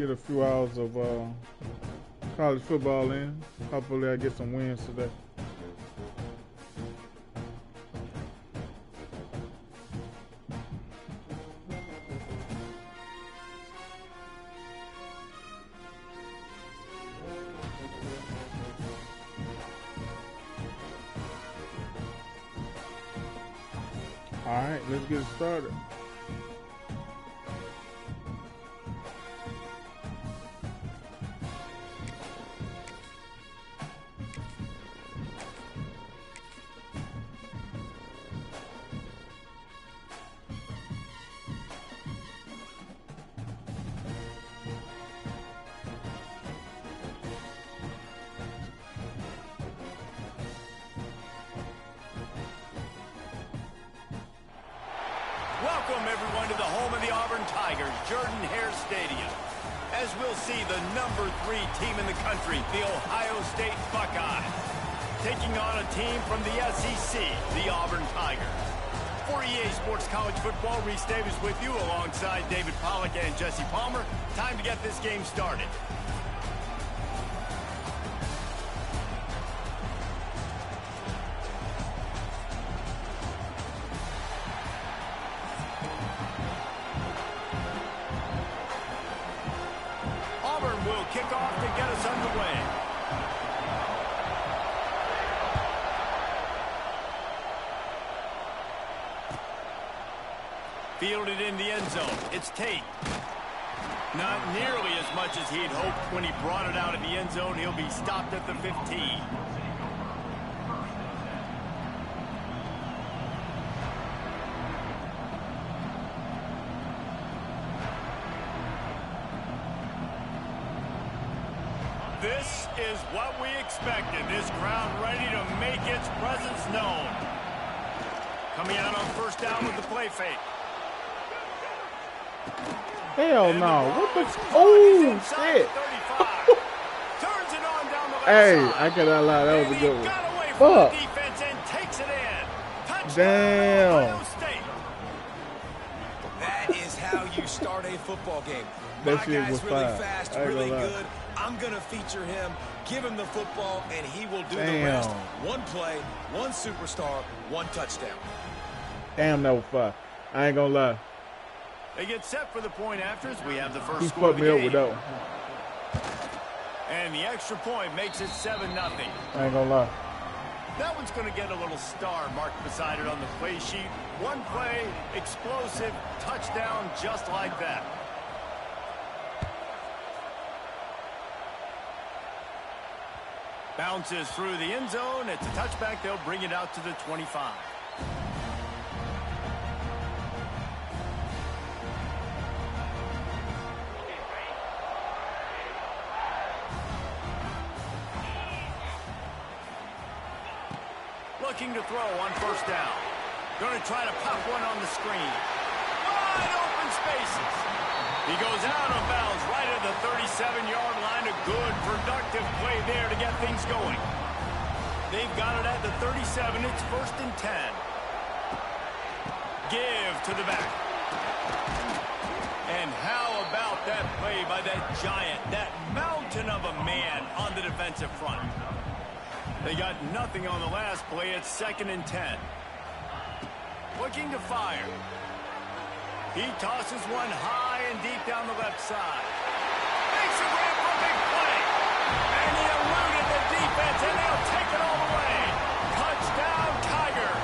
get a few hours of college football in. Hopefully I get some wins today. All right, let's get started. Welcome, everyone, to the home of the Auburn Tigers, Jordan-Hare Stadium. As we'll see, the #3 team in the country, the Ohio State Buckeyes, taking on a team from the SEC, the Auburn Tigers. For EA Sports College Football, Reese Davis with you alongside David Pollack and Jesse Palmer. Time to get this game started. Will kick off to get us underway. Fielded in the end zone. It's Tate. Not nearly as much as he'd hoped when he brought it out in the end zone. He'll be stopped at the 15. This is what we expected. This crowd ready to make its presence known. Coming out on first down with the play fake. Hell no. What the? Oh, shit. Turns it on down the left Hey, side. I cannot lie. That was a good one. Got away from Fuck. the defense and takes it in. Touchdown, Damn. Ohio State. That is how you start a football game. That My shit guy's was really fire. fast, I ain't really gonna lie. good. I'm going to feature him, give him the football, and he will do the Damn. rest. One play, one superstar, one touchdown. Damn, that was fire. I ain't gonna lie. They get set for the point afters. We have the first He score of fucked the me up game. with that one. And the extra point makes it 7-0. I ain't gonna lie. That one's going to get a little star marked beside it on the play sheet. One play, explosive, touchdown, just like that. Bounces through the end zone. It's a touchback. They'll bring it out to the 25. Looking to throw on first down. Going to try to pop one on the screen. Wide open spaces. He goes out of bounds right at the 37-yard line. A good, productive play there to get things going. They've got it at the 37. It's 1st and 10. Give to the back. And how about that play by that giant, that mountain of a man on the defensive front? They got nothing on the last play. It's 2nd and 10. Looking to fire. He tosses one high and deep down the left side. Makes a grab for a big play. And he eluded the defense, and they'll take it all the way. Touchdown, Tiger.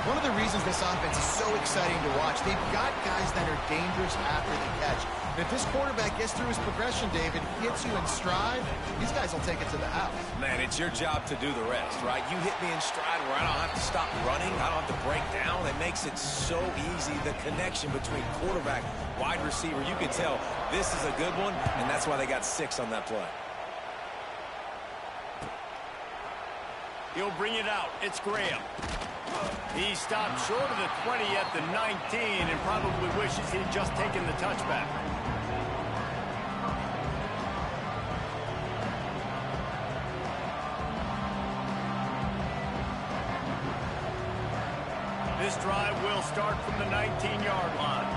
One of the reasons this offense is so exciting to watch, they've got guys that are dangerous after the catch. And if this quarterback gets through his progression, David, hits you in stride, these guys will take it to the house. Man, it's your job to do the rest, right? You hit me in stride where I don't have to stop running. I don't have to break down. It makes it so easy. The connection between quarterback, wide receiver, you can tell this is a good one, and that's why they got 6 on that play. He'll bring it out. It's Graham. He stopped short of the 20 at the 19 and probably wishes he'd just taken the touchback. This drive will start from the 19-yard line.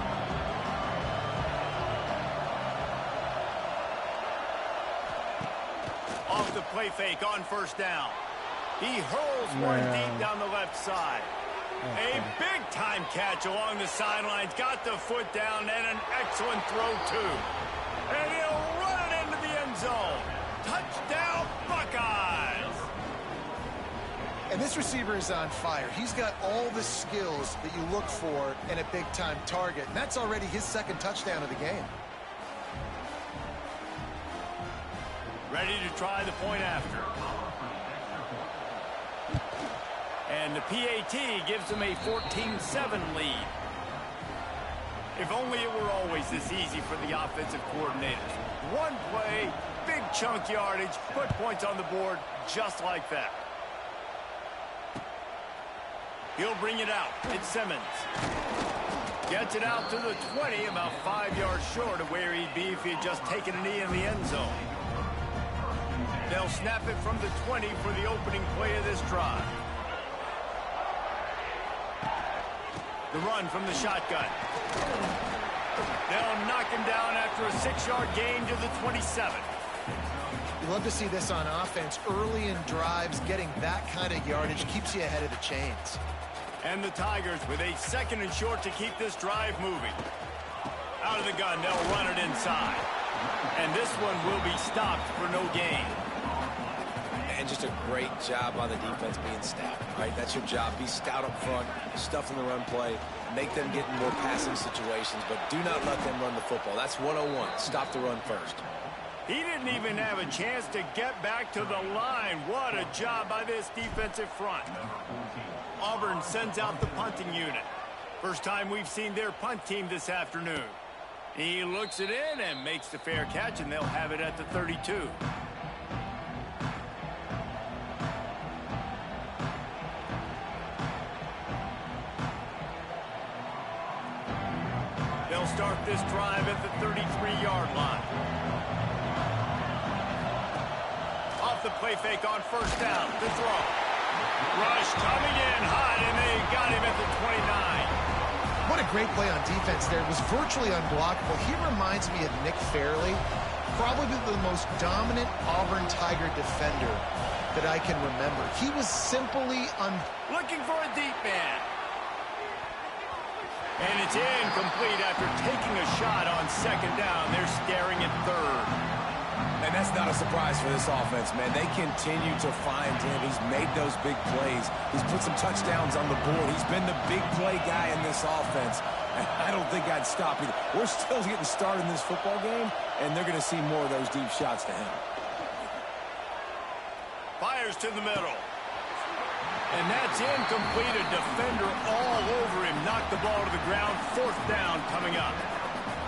Off the play fake on first down. He hurls one deep down the left side. A big-time catch along the sidelines. Got the foot down and an excellent throw, too. And he'll run it into the end zone. Touchdown, Buckeyes! And this receiver is on fire. He's got all the skills that you look for in a big-time target. And that's already his second touchdown of the game. Ready to try the point after. And the PAT gives them a 14-7 lead. If only it were always this easy for the offensive coordinators. One play, big chunk yardage, put points on the board just like that. He'll bring it out. It's Simmons. Gets it out to the 20, about 5 yards short of where he'd be if he had just taken a knee in the end zone. They'll snap it from the 20 for the opening play of this drive. The run from the shotgun. They'll knock him down after a 6-yard gain to the 27. You love to see this on offense. Early in drives, getting that kind of yardage keeps you ahead of the chains. And the Tigers with a 2nd and short to keep this drive moving. Out of the gun, they'll run it inside. And this one will be stopped for no gain. And just a great job by the defense being stout, right? That's your job. Be stout up front, stuff in the run play, make them get in more passing situations, but do not let them run the football. That's 101. Stop the run first. He didn't even have a chance to get back to the line. What a job by this defensive front. Auburn sends out the punting unit. First time we've seen their punt team this afternoon. He looks it in and makes the fair catch, and they'll have it at the 32. They'll start this drive at the 33-yard line. Off the play fake on first down. The throw. Rush coming in hot, and they got him at the 29. What a great play on defense there. It was virtually unblockable. He reminds me of Nick Fairley, probably the most dominant Auburn Tiger defender that I can remember. He was simply looking for a deep man. And it's incomplete after taking a shot on 2nd down. They're staring at 3rd. And that's not a surprise for this offense, man. They continue to find him. He's made those big plays. He's put some touchdowns on the board. He's been the big play guy in this offense. And I don't think I'd stop either. We're still getting started in this football game, and they're going to see more of those deep shots to him. Fires to the middle. And that's incomplete. A defender all over him. Knocked the ball to the ground. 4th down coming up.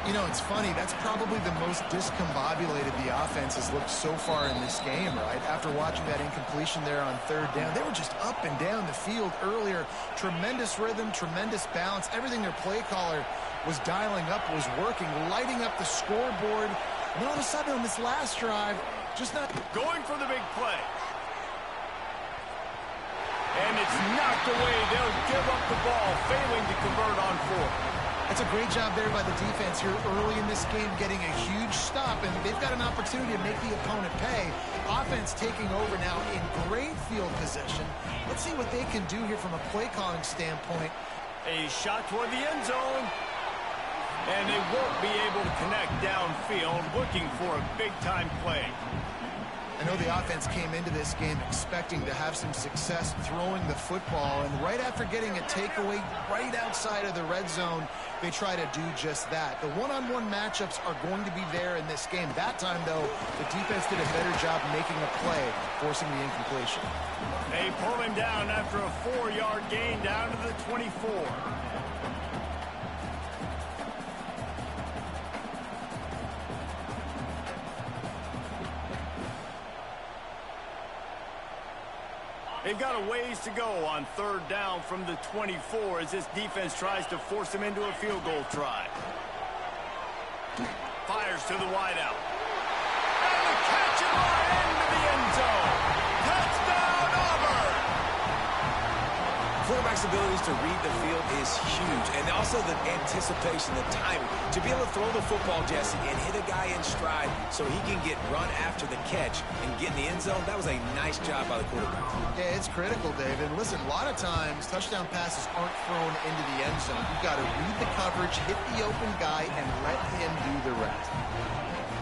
You know, it's funny. That's probably the most discombobulated the offense has looked so far in this game, right? After watching that incompletion there on 3rd down, they were just up and down the field earlier. Tremendous rhythm, tremendous balance. Everything their play caller was dialing up was working, lighting up the scoreboard. And all of a sudden on this last drive, just not going for the big play. And it's knocked away. They'll give up the ball, failing to convert on 4th. That's a great job there by the defense here early in this game, getting a huge stop, and they've got an opportunity to make the opponent pay. Offense taking over now in great field position. Let's see what they can do here from a play calling standpoint. A shot toward the end zone. And they won't be able to connect downfield, looking for a big-time play. I know the offense came into this game expecting to have some success throwing the football, and right after getting a takeaway right outside of the red zone, they try to do just that. The one-on-one matchups are going to be there in this game. That time, though, the defense did a better job making a play, forcing the incompletion. They pull him down after a 4-yard gain down to the 24. They've got a ways to go on 3rd down from the 24 as this defense tries to force them into a field goal try. Fires to the wideout. And the catch it right into the end zone. Touchdown, Auburn! quarterback's abilities to read the field is huge, and also the anticipation, the timing. To be able to throw the football, Jesse, and hit a guy in stride so he can get run after the catch and get in the end zone, that was a nice job by the quarterback. Yeah, it's critical, David. Listen, a lot of times touchdown passes aren't thrown into the end zone. You've got to read the coverage, hit the open guy, and let him do the rest.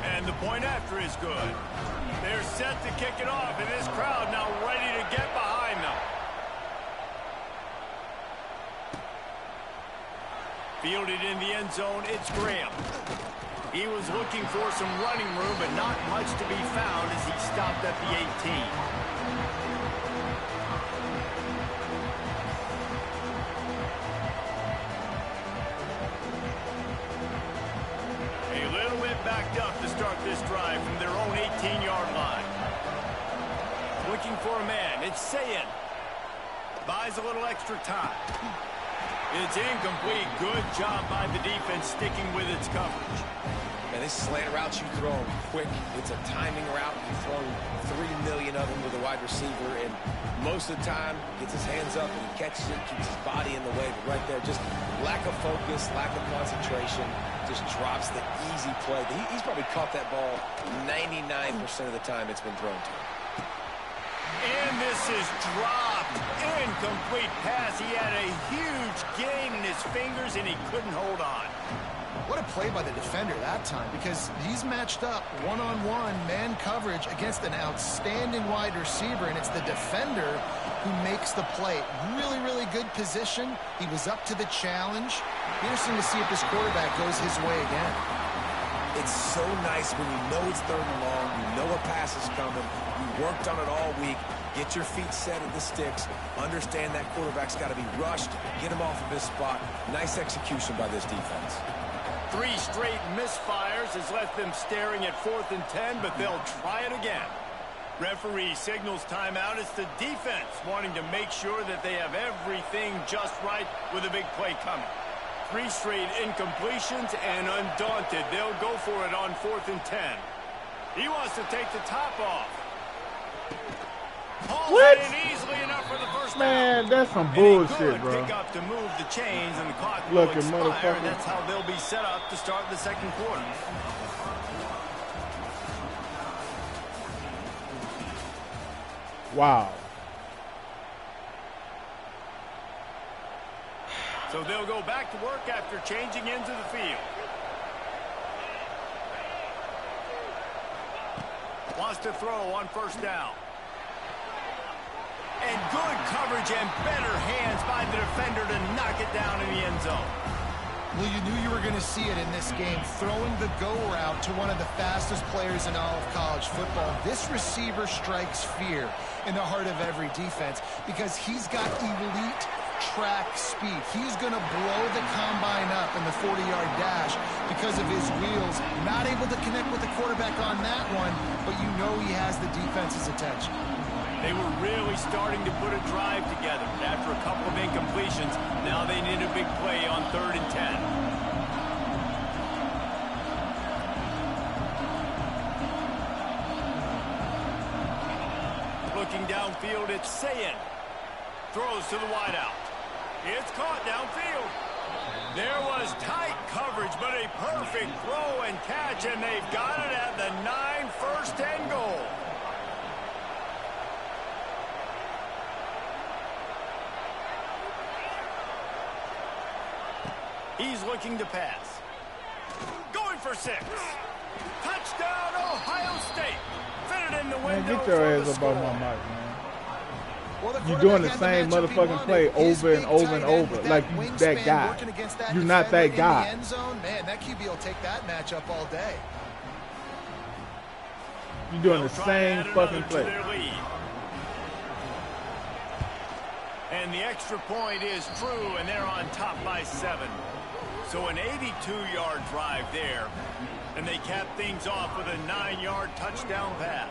And the point after is good. They're set to kick it off, and this crowd now ready to get behind them. Fielded in the end zone, it's Graham. He was looking for some running room, but not much to be found as he stopped at the 18. Backed up to start this drive from their own 18-yard line. Looking for a man. It's Sayin. Buys a little extra time. It's incomplete. Good job by the defense sticking with its coverage. And this slant route you throw them quick. It's a timing route. You throw 3 million of them with a wide receiver, and most of the time gets his hands up and he catches it, keeps his body in the way. But right there, just lack of focus, lack of concentration, just drops the easy play. He's probably caught that ball 99% of the time it's been thrown to him. And this is dropped. Incomplete pass. He had a huge gain in his fingers, and he couldn't hold on. What a play by the defender that time, because he's matched up one-on-one man coverage against an outstanding wide receiver, and it's the defender who makes the play. Really, really good position. He was up to the challenge. Interesting to see if this quarterback goes his way again. It's so nice when you know it's 3rd and long, you know a pass is coming, you worked on it all week, get your feet set at the sticks, understand that quarterback's got to be rushed, get him off of his spot. Nice execution by this defense. 3 straight misfires has left them staring at 4th and 10, but they'll try it again. Referee signals timeout. It's the defense wanting to make sure that they have everything just right with a big play coming. 3 straight incompletions, and undaunted, they'll go for it on 4th and 10. He wants to take the top off. What? Easily enough for the first Man, down. that's some bullshit, bro. Pick up to move the chains, and the clock will Look at expire, motherfucker. and that's how they'll be set up to start the second quarter. Wow. So they'll go back to work after changing into the field. Wants to throw on 1st down. And good coverage and better hands by the defender to knock it down in the end zone. Well, you knew you were going to see it in this game, throwing the go route to one of the fastest players in all of college football. This receiver strikes fear in the heart of every defense because he's got elite track speed. He's going to blow the combine up in the 40-yard dash because of his wheels. Not able to connect with the quarterback on that one, but you know he has the defense's attention. They were really starting to put a drive together. After a couple of incompletions, now they need a big play on 3rd and 10. Looking downfield, it's Sayin. Throws to the wideout. It's caught downfield. There was tight coverage, but a perfect throw and catch, and they've got it at the 9, 1st and goal. He's looking to pass. Going for 6. Touchdown, Ohio State. Fit it in the window. Man, get your ass up off my mic, man. Well, You're doing the same motherfucking play over and over and over, like you that guy. You're not that guy. End zone, man, that QB will take that matchup all day. You're doing the same fucking play. And the extra point is true, and they're on top by 7. So an 82-yard drive there, and they cap things off with a 9-yard touchdown pass.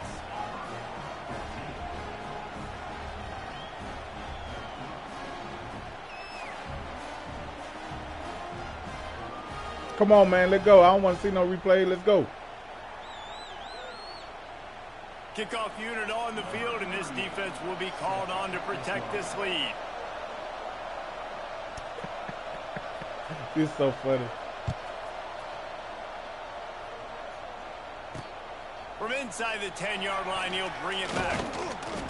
Come on, man, let's go. I don't want to see no replay. Let's go. Kickoff unit on the field, and this defense will be called on to protect this lead. He's so funny. From inside the 10-yard line, he'll bring it back.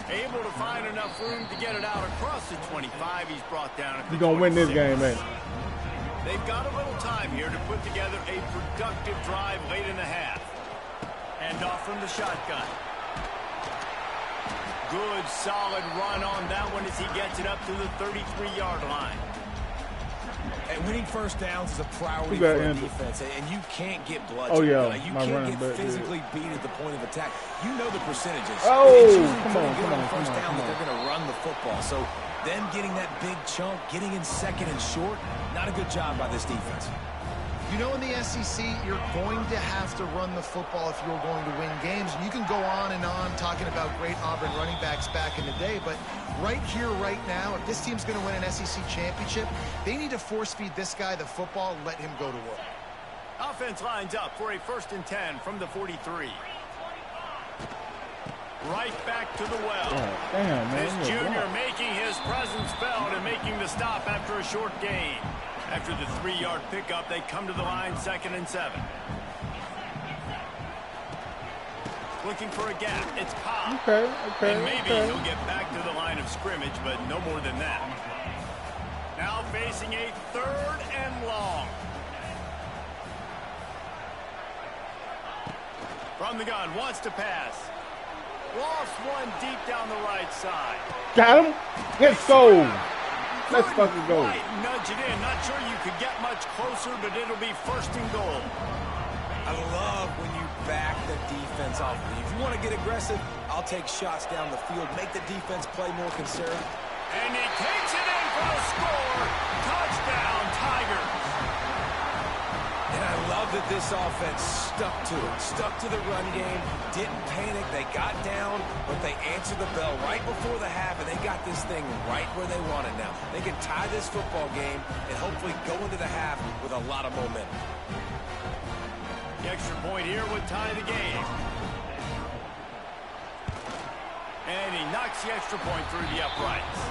Able to find enough room to get it out across the 25. He's brought down at the 26. You're going to win this game, man. They've got a little time here to put together a productive drive late in the half. Hand off from the shotgun. Good, solid run on that one as he gets it up to the 33-yard line. And winning first downs is a priority for the defense, and you can't get bludgeoned. Oh, yeah. You can't get physically beat at the point of attack. You know the percentages. Oh, come on. They're going to run the football. So them getting that big chunk, getting in second and short, not a good job by this defense. You know, in the SEC, you're going to have to run the football if you're going to win games. And you can go on and on talking about great Auburn running backs back in the day, but right here, right now, if this team's going to win an SEC championship, they need to force-feed this guy the football and let him go to work. Offense lines up for a 1st and 10 from the 43. Right back to the well. Oh, damn, man. This junior making his presence felt and making the stop after a short gain. After the 3-yard pickup, they come to the line 2nd and 7. Looking for a gap. It's Cobb. Okay. And maybe he'll get back to the line of scrimmage, but no more than that. Now facing a 3rd and long. From the gun, wants to pass. Lost one deep down the right side. Got him. Let's go. Let's fucking go. Nudge it in. Not sure you could get much closer, but it'll be 1st and goal. I love when you back the defense off. If you want to get aggressive, I'll take shots down the field. Make the defense play more conservative. And he takes it in for a score. Touchdown, Tigers. And I love that this offense stuck to it. Stuck to the run game. Didn't panic. They got down, but they answered the bell right before the half, and they got this thing right where they want it now. They can tie this football game and hopefully go into the half with a lot of momentum. The extra point here would tie the game. And he knocks the extra point through the uprights.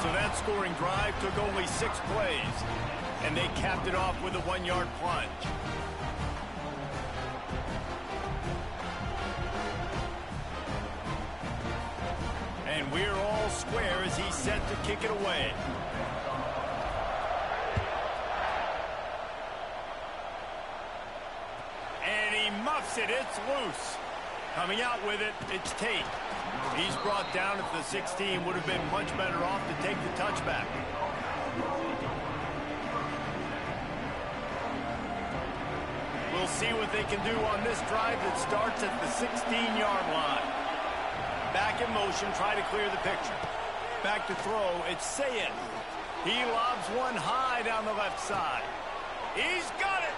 So that scoring drive took only 6 plays. And they capped it off with a 1-yard plunge. And we're all square as he's set to kick it away. And he muffs it. It's loose. Coming out with it, it's Tate. He's brought down at the 16. Would have been much better off to take the touchback. We'll see what they can do on this drive that starts at the 16-yard line. Back in motion, try to clear the picture. Back to throw, it's Sayed. He lobs one high down the left side. He's got it.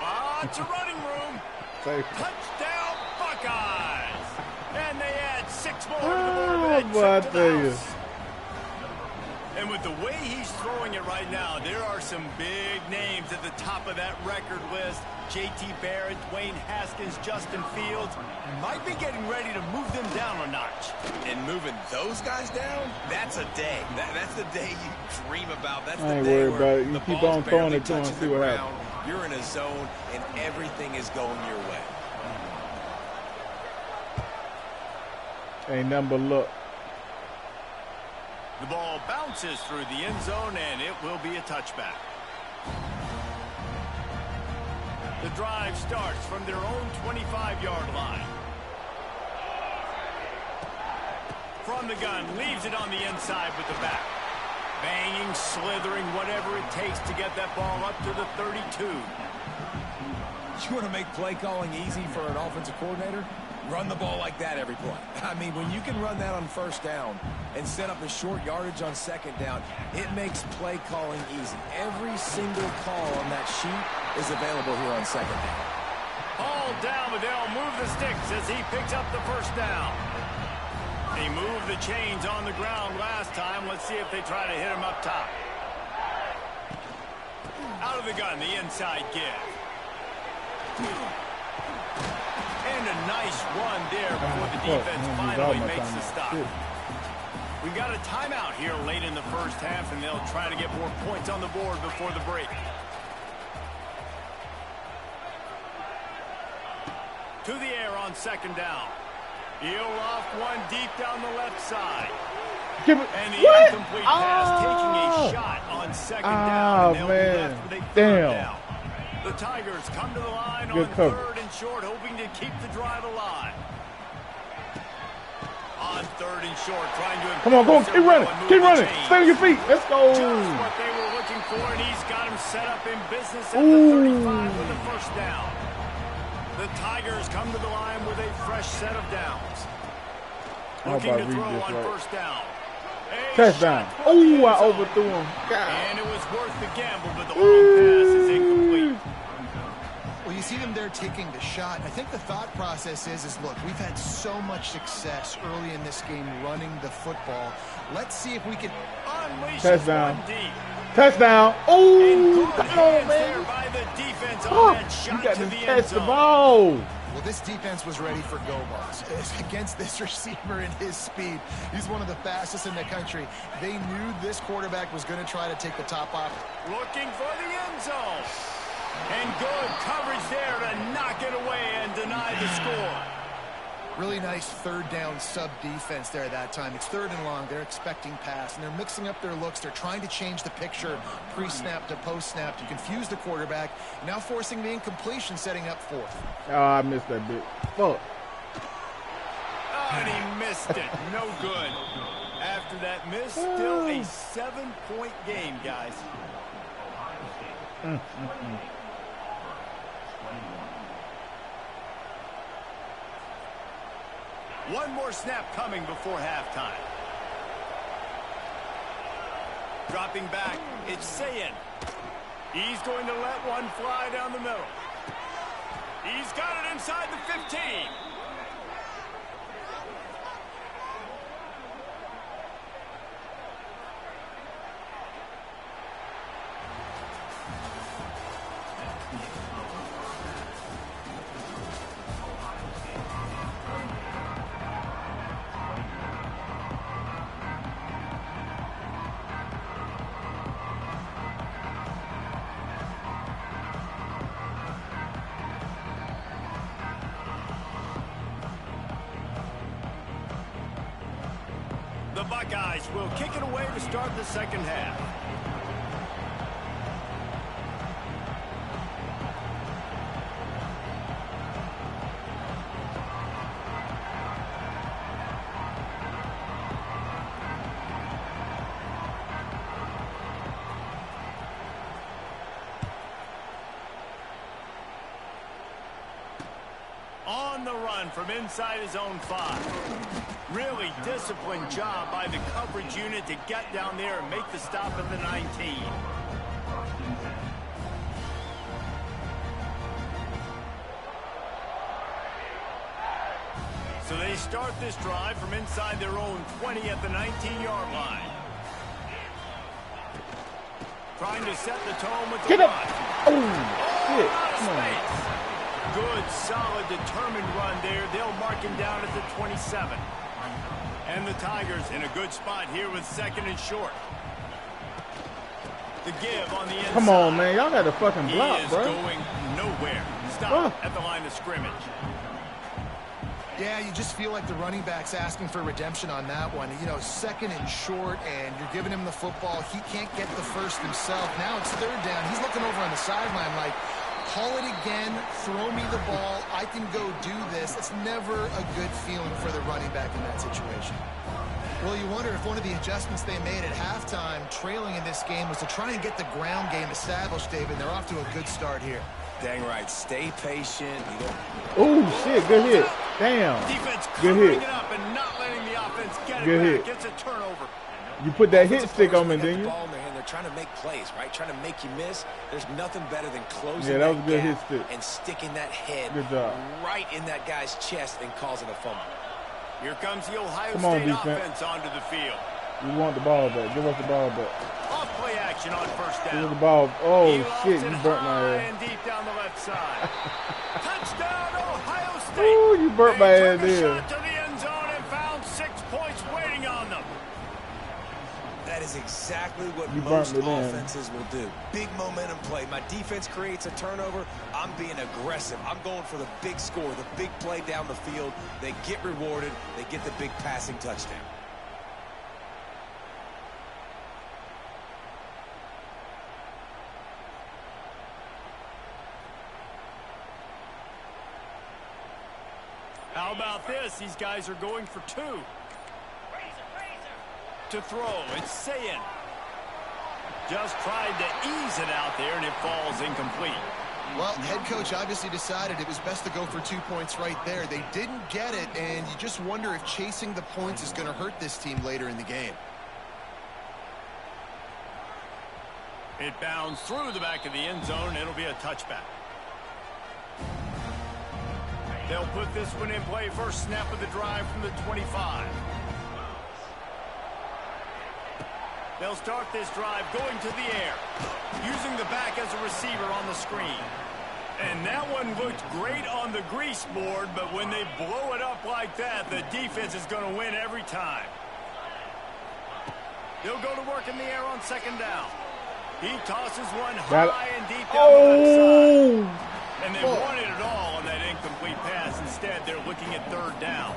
Lots of running room. Touchdown, Buckeyes. And they add 6 more to the board. I tell you. And with the way he's throwing it right now, there are some big names at the top of that record list. J.T. Barrett, Dwayne Haskins, Justin Fields might be getting ready to move them down a notch. And moving those guys down, that's a day. That's the day you dream about. That's I the ain't day worried where about it. You the keep ball's on throwing barely it to him and touching see the what ground. happens. You're in a zone, and everything is going your way. Ain't nothing but luck. The ball bounces through the end zone, and it will be a touchback. The drive starts from their own 25-yard line. From the gun, leaves it on the inside with the back. Banging, slithering, whatever it takes to get that ball up to the 32. You want to make play calling easy for an offensive coordinator? Run the ball like that every play. I mean, when you can run that on 1st down and set up a short yardage on 2nd down, it makes play calling easy. Every single call on that sheet is available here on 2nd down. All down, but they'll move the sticks as he picks up the 1st down. They moved the chains on the ground last time. Let's see if they try to hit him up top. Out of the gun, the inside give. And a nice run there before the defense finally makes the stop. We got a timeout here late in the first half, and they'll try to get more points on the board before the break. To the air on second down. He'll off one deep down the left side. And the incomplete pass taking a shot on second down. And man. Damn. The Tigers come to the line on third and short, hoping to keep the drive alive. On third and short, trying to... Come on, keep running. Keep running. Stay on your feet. Let's go. Just what they were looking for, and he's got him set up in business at the 35 with the first down. The Tigers come to the line with a fresh set of downs. Looking to throw on first down. Touchdown. Oh, I overthrew him. God. And it was worth the gamble, but the long pass is incomplete. Well, you see them there taking the shot. I think the thought process is look, we've had so much success early in this game running the football. Let's see if we can unleash touchdown. One deep. Touchdown. Oh, come on, man. By the defense on that shot you got to to the catch end the zone. ball. Well, this defense was ready for go balls. Against this receiver and his speed, he's one of the fastest in the country. They knew this quarterback was going to try to take the top off. Looking for the end zone. And good coverage there to knock it away and deny the score. Really nice third down sub defense there that time. It's third and long. They're expecting pass, and they're mixing up their looks. They're trying to change the picture pre-snap to post-snap to confuse the quarterback. Now forcing the incompletion, setting up fourth. Oh, I missed that bit. Fuck. Oh, and he missed it. No good. After that miss, still a 7-point game, guys. One more snap coming before halftime. Dropping back, it's Sayin. He's going to let one fly down the middle. He's got it inside the 15. The Buckeyes will kick it away to start the second half. On the run from inside his own 5. Really disciplined job by the coverage unit to get down there and make the stop at the 19. So they start this drive from inside their own 20 at the 19-yard line. Trying to set the tone with the run. Oh, shit. Come on. Good, solid, determined run there. They'll mark him down at the 27. And the Tigers in a good spot here with second and short. The give on the inside. Come on, man. Y'all got to fucking block, he is bro. going nowhere. Stop at the line of scrimmage. Yeah, you just feel like the running back's asking for redemption on that one. You know, second and short, and you're giving him the football. He can't get the first himself. Now it's third down. He's looking over on the sideline like, call it again, throw me the ball, I can go do this. It's never a good feeling for the running back in that situation. Well, you wonder if one of the adjustments they made at halftime, trailing in this game, was to try and get the ground game established, David. They're off to a good start here. Dang right. Stay patient. Oh, shit. Good hit. Damn. Defense good hit. It up and not letting the offense get good it hit. back. Gets a turnover. You put that hit stick on me, didn't you? They're trying to make plays, right? Trying to make you miss. There's nothing better than closing that was a good hit gap stick. and sticking that head right in that guy's chest and causing a fumble. Here comes the Ohio State offense onto the field. We want the ball back. Give us the ball back. Off play action on first down. Give us the ball. Oh, shit. You burnt my high ass. and deep down the left side. Touchdown, Ohio State. Ooh, you burnt my ass They took a there. shot to the end zone and found 6 points waiting on them. is exactly what You most burnt me then. offenses will do. Big momentum play. My defense creates a turnover. I'm being aggressive. I'm going for the big score, the big play down the field. They get rewarded. They get the big passing touchdown. How about this? These guys are going for two. To throw, it's Sayin. Just tried to ease it out there, and it falls incomplete. Well, head coach obviously decided it was best to go for 2 points right there. They didn't get it, and you just wonder if chasing the points is going to hurt this team later in the game. It bounds through the back of the end zone. It'll be a touchback. They'll put this one in play. First snap of the drive from the 25. They'll start this drive going to the air, using the back as a receiver on the screen. And that one looked great on the grease board, but when they blow it up like that, the defense is going to win every time. They'll go to work in the air on second down. He tosses one high and deep down the left side. And they wanted it all on that incomplete pass. Instead, they're looking at third down.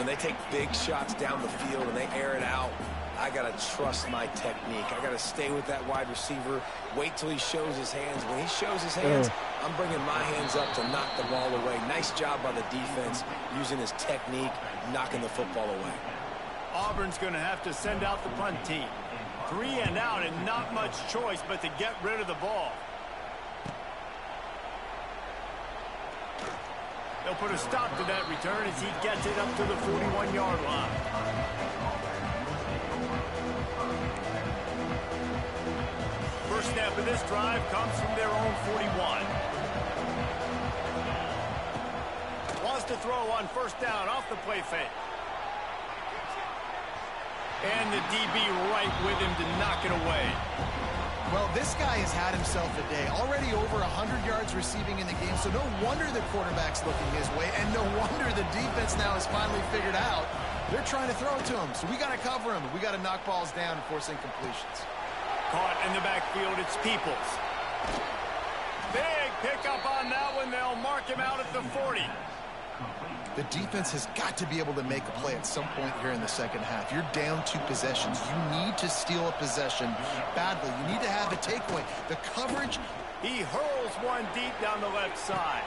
When they take big shots down the field and they air it out, I got to trust my technique. I got to stay with that wide receiver, wait till he shows his hands. When he shows his hands, I'm bringing my hands up to knock the ball away. Nice job by the defense using his technique, knocking the football away. Auburn's going to have to send out the punt team. 3 and out and not much choice but to get rid of the ball. They'll put a stop to that return as he gets it up to the 41-yard line. First snap of this drive comes from their own 41. Wants to throw on first down off the play fake. And the DB right with him to knock it away. Well, this guy has had himself a day. Already over 100 yards receiving in the game, so no wonder the quarterback's looking his way, and no wonder the defense now has finally figured out they're trying to throw it to him. So we got to cover him. We got to knock balls down and force incompletions. Caught in the backfield, it's Peoples. Big pickup on that one. They'll mark him out at the 40. The defense has got to be able to make a play at some point here in the second half. You're down 2 possessions. You need to steal a possession badly. You need to have a takeaway. The coverage. He hurls one deep down the left side.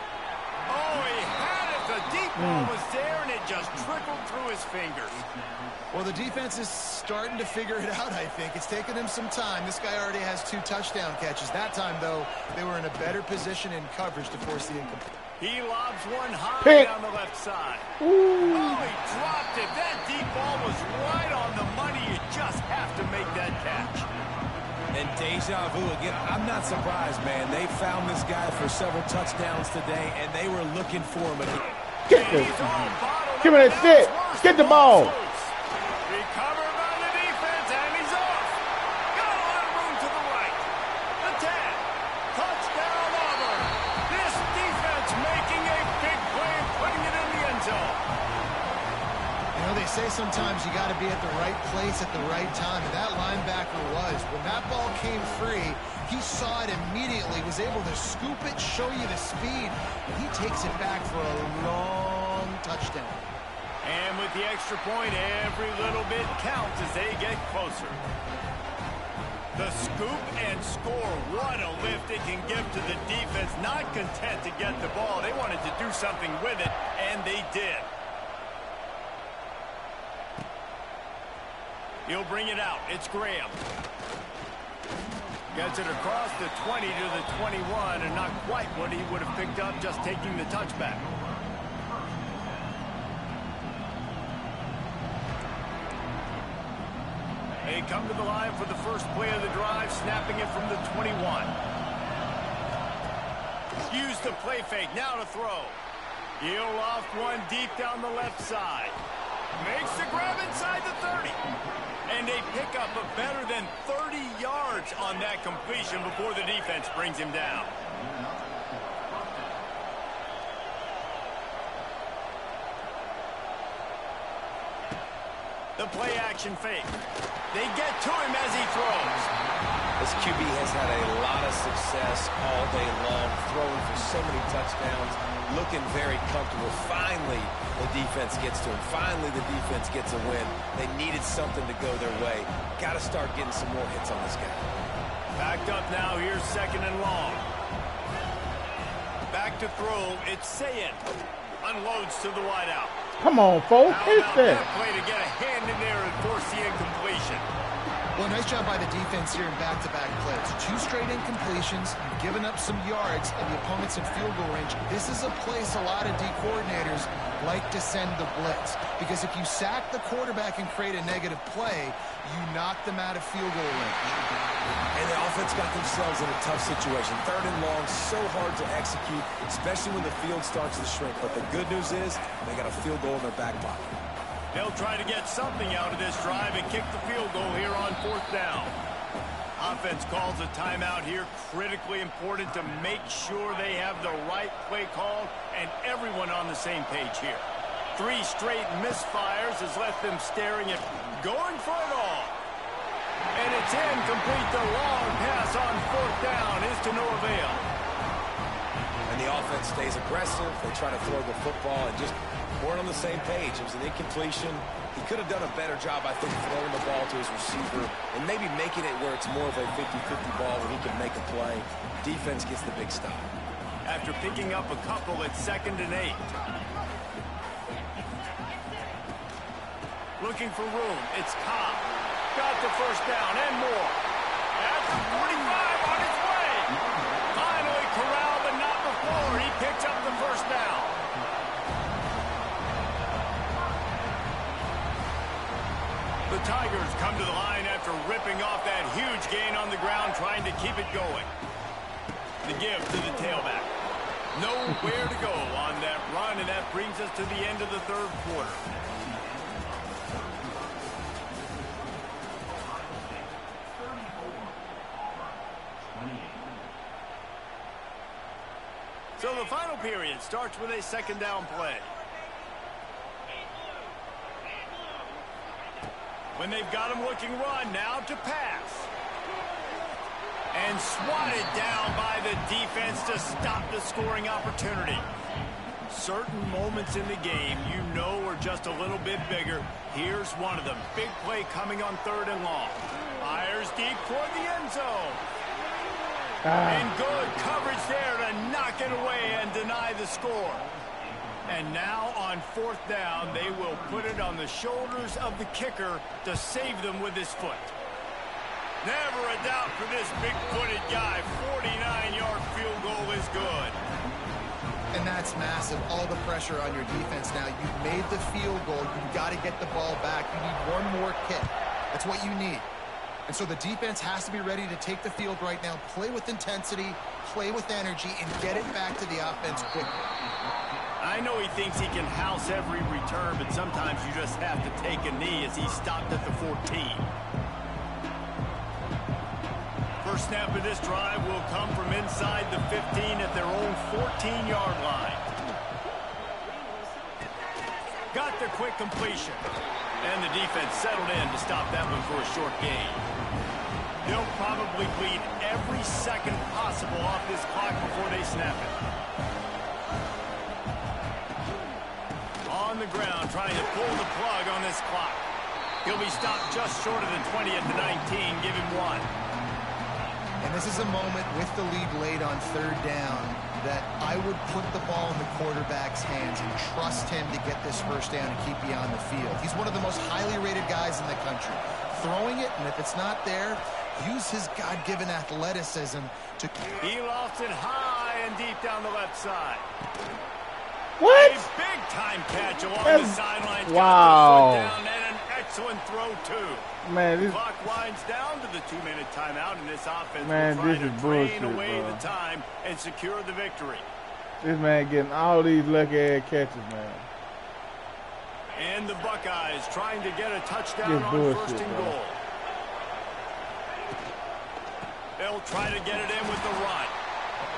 Oh, he had it. The deep ball was there, and it just trickled through his fingers. Well, the defense is starting to figure it out, I think. It's taken him some time. This guy already has 2 touchdown catches. That time, though, they were in a better position in coverage to force the incomplete. He lobs one high down the left side. Oh, he dropped it. That deep ball was right on the money. You just have to make that catch. And deja vu again. I'm not surprised, man. They found this guy for several touchdowns today, and they were looking for him again. Get this. Give me that shit. Get the ball. Recovered by the defense, and he's off. Got a lot of room to the right. The 10. Touchdown, Auburn. This defense making a big play and putting it in the end zone. You know, they say sometimes you got to be at the right place at the right time, and that linebacker was. When that ball came free, he saw it immediately, was able to scoop it, show you the speed, and he takes it back for a long touchdown. And with the extra point, every little bit counts as they get closer. The scoop and score. What a lift it can give to the defense. Not content to get the ball. They wanted to do something with it, and they did. He'll bring it out. It's Graham. Gets it across the 20 to the 21, and not quite what he would have picked up just taking the touchback. They come to the line for the first play of the drive, snapping it from the 21. Use the play fake, now to throw. He'll loft one deep down the left side. Makes the grab inside the 30. And they pick up a better than 30 yards on that completion before the defense brings him down. The play action fake. They get to him as he throws. This QB has had a lot of success all day long, throwing for so many touchdowns, looking very comfortable. Finally, the defense gets to him. Finally, the defense gets a win. They needed something to go their way. Got to start getting some more hits on this guy. Backed up now. Here's 2nd and long. Back to throw. It's Sayin. Unloads to the wideout. Come on, folks. Hit that. Play to get a hand in there and force the incompletion. Well, nice job by the defense here in back-to-back plays. 2 straight incompletions. You've given up some yards, and the opponent's in field goal range. This is a place a lot of D coordinators like to send the blitz, because if you sack the quarterback and create a negative play, you knock them out of field goal range. And the offense got themselves in a tough situation. 3rd and long, so hard to execute, especially when the field starts to shrink. But the good news is they got a field goal in their back pocket. They'll try to get something out of this drive and kick the field goal here on 4th down. Offense calls a timeout here. Critically important to make sure they have the right play call and everyone on the same page here. 3 straight misfires has left them staring at going for it all. And it's incomplete. The long pass on 4th down is to no avail. And the offense stays aggressive. They try to throw the football and just weren't on the same page. It was an incompletion. He could have done a better job, I think, throwing the ball to his receiver and maybe making it where it's more of a 50-50 ball where he can make a play. Defense gets the big stop. After picking up a couple at 2nd and 8. Looking for room. It's Cobb. Got the 1st down and more. At the 45 on his way. Finally corralled, but not before. He picks up the 1st down. The Tigers come to the line after ripping off that huge gain on the ground, trying to keep it going. The give to the tailback. Nowhere to go on that run, and that brings us to the end of the 3rd quarter. So the final period starts with a 2nd down play. When they've got him looking run, now to pass. And swatted down by the defense to stop the scoring opportunity. Certain moments in the game you know are just a little bit bigger. Here's one of them. Big play coming on 3rd and long. Fires deep toward the end zone. And good coverage there to knock it away and deny the score. And now on 4th down, they will put it on the shoulders of the kicker to save them with his foot. Never a doubt for this big-footed guy. 49-yard field goal is good. And that's massive. All the pressure on your defense now. You've made the field goal. You've got to get the ball back. You need one more kick. That's what you need. And so the defense has to be ready to take the field right now, play with intensity, play with energy, and get it back to the offense quickly. I know he thinks he can house every return, but sometimes you just have to take a knee as he stopped at the 14. First snap of this drive will come from inside the 15 at their own 14-yard line. Got the quick completion. And the defense settled in to stop that one for a short gain. They'll probably bleed every second possible off this clock before they snap it. On the ground, trying to pull the plug on this clock. He'll be stopped just short of the 20 at the 19. Give him 1. And this is a moment with the lead late on 3rd down that I would put the ball in the quarterback's hands and trust him to get this 1st down and keep you on the field. He's one of the most highly rated guys in the country. Throwing it, and if it's not there, use his God-given athleticism to... He lofts it high and deep down the left side. What? A big-time catch along the sidelines. Wow. Down and an excellent throw, too. Man, this Clock winds down to the 2-minute timeout, and this offense Man, will try this to is drain bullshit, away bro. the time and secure the victory. this man getting all these lucky-ass catches, man. And the Buckeyes trying to get a touchdown This on bullshit, 1st and bro. goal. They'll try to get it in with the run.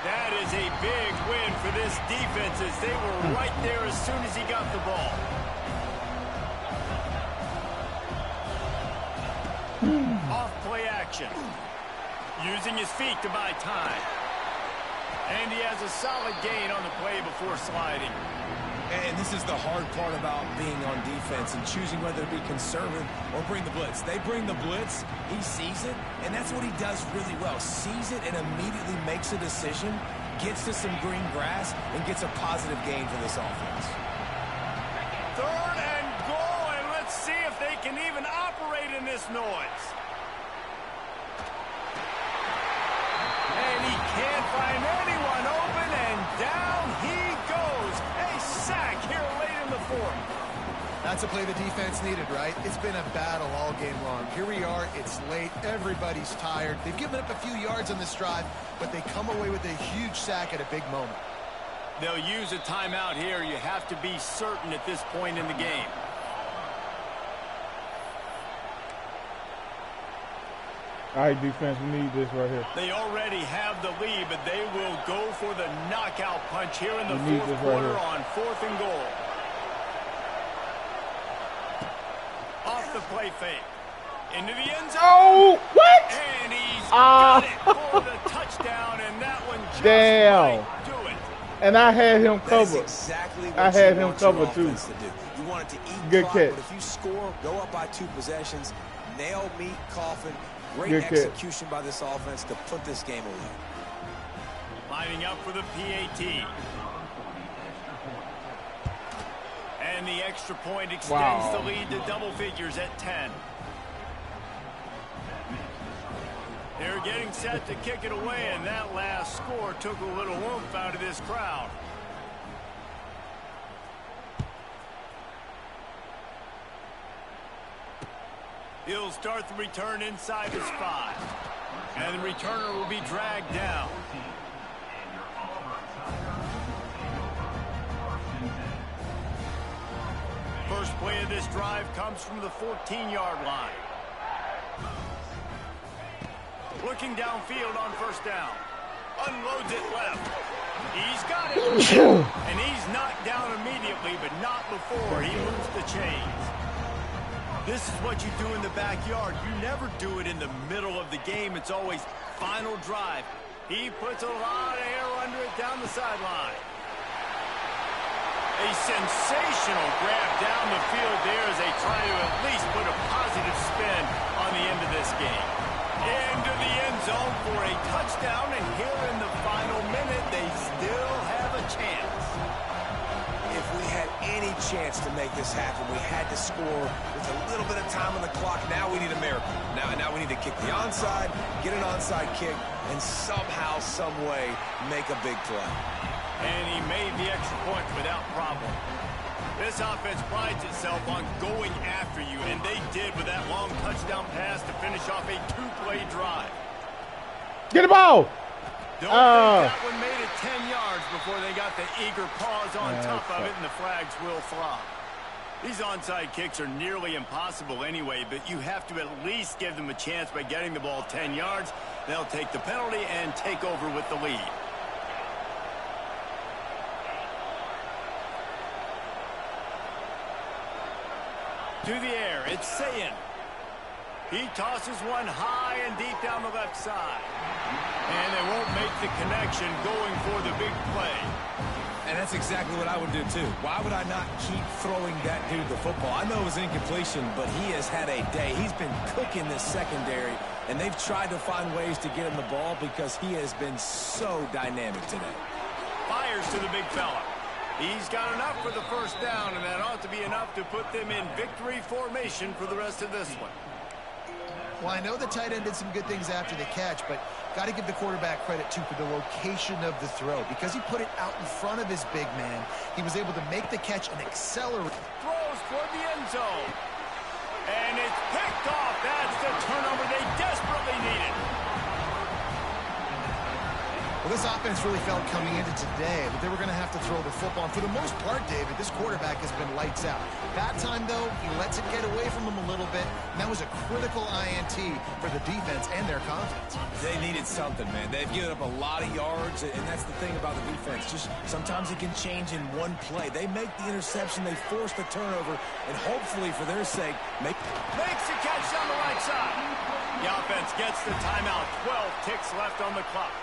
That is a big win for this defense as they were right there as soon as he got the ball. Off play action. Using his feet to buy time. And he has a solid gain on the play before sliding. And this is the hard part about being on defense and choosing whether to be conservative or bring the blitz. They bring the blitz, he sees it, and that's what he does really well. Sees it and immediately makes a decision, gets to some green grass, and gets a positive gain for this offense. 3rd and goal, and let's see if they can even operate in this noise. And he can't find anyone open, and down he goes. A sack here late in the 4th. That's a play the defense needed, right? It's been a battle all game long. Here we are. It's late. Everybody's tired. They've given up a few yards on this drive, but they come away with a huge sack at a big moment. They'll use a timeout here. You have to be certain at this point in the game. All right, defense, we need this right here. They already have the lead, but they will go for the knockout punch here in the 4th quarter on 4th and goal. Off the play fake. Into the end zone. Oh, what? And he's got it for the touchdown, and that one just might do it. And I had him covered. Exactly what I had him covered too. You want it to eat Good clock, catch. but if you score, go up by 2 possessions, nail meat coffin. Great Good execution by this offense to put this game away. Lining up for the PAT. And the extra point extends the lead to double figures at 10. They're getting set to kick it away, and that last score took a little oomph out of this crowd. He'll start the return inside his 5. And the returner will be dragged down. First play of this drive comes from the 14-yard line. Looking downfield on 1st down. Unloads it left. He's got it. And he's knocked down immediately, but not before he moves the chains. This is what you do in the backyard. You never do it in the middle of the game. It's always final drive. He puts a lot of air under it down the sideline. A sensational grab down the field there as they try to at least put a positive spin on the end of this game. Into the end zone for a touchdown, and here in the final minute, they still have a chance. If we had any chance to make this happen, we had to score with a little bit of time on the clock. Now we need a miracle. Now we need to kick the onside, get an onside kick, and somehow, some way, make a big play. And he made the extra point without problem. This offense prides itself on going after you, and they did with that long touchdown pass to finish off a 2-play drive. Get the ball! Don't think that one made it 10 yards before they got the eager paws on top of it, and the flags will fly. These onside kicks are nearly impossible anyway, but you have to at least give them a chance by getting the ball 10 yards. They'll take the penalty and take over with the lead. To the air, it's Sayin. He tosses one high and deep down the left side. And they won't make the connection going for the big play. And that's exactly what I would do, too. Why would I not keep throwing that dude the football? I know it was incompletion, but he has had a day. He's been cooking this secondary, and they've tried to find ways to get him the ball because he has been so dynamic today. Fires to the big fella. He's got enough for the 1st down, and that ought to be enough to put them in victory formation for the rest of this one. Well, I know the tight end did some good things after the catch, but got to give the quarterback credit, too, for the location of the throw. Because he put it out in front of his big man, he was able to make the catch and accelerate. Throws toward the end zone. And it's picked off. That's the turnover they desperately needed. Well, this offense really felt coming into today that they were going to have to throw the football. And for the most part, David, this quarterback has been lights out. That time, though, he lets it get away from him a little bit, and that was a critical INT for the defense and their confidence. They needed something, man. They've given up a lot of yards, and that's the thing about the defense. Just sometimes it can change in one play. They make the interception, they force the turnover, and hopefully, for their sake, makes the catch down the right side. The offense gets the timeout. 12 ticks left on the clock.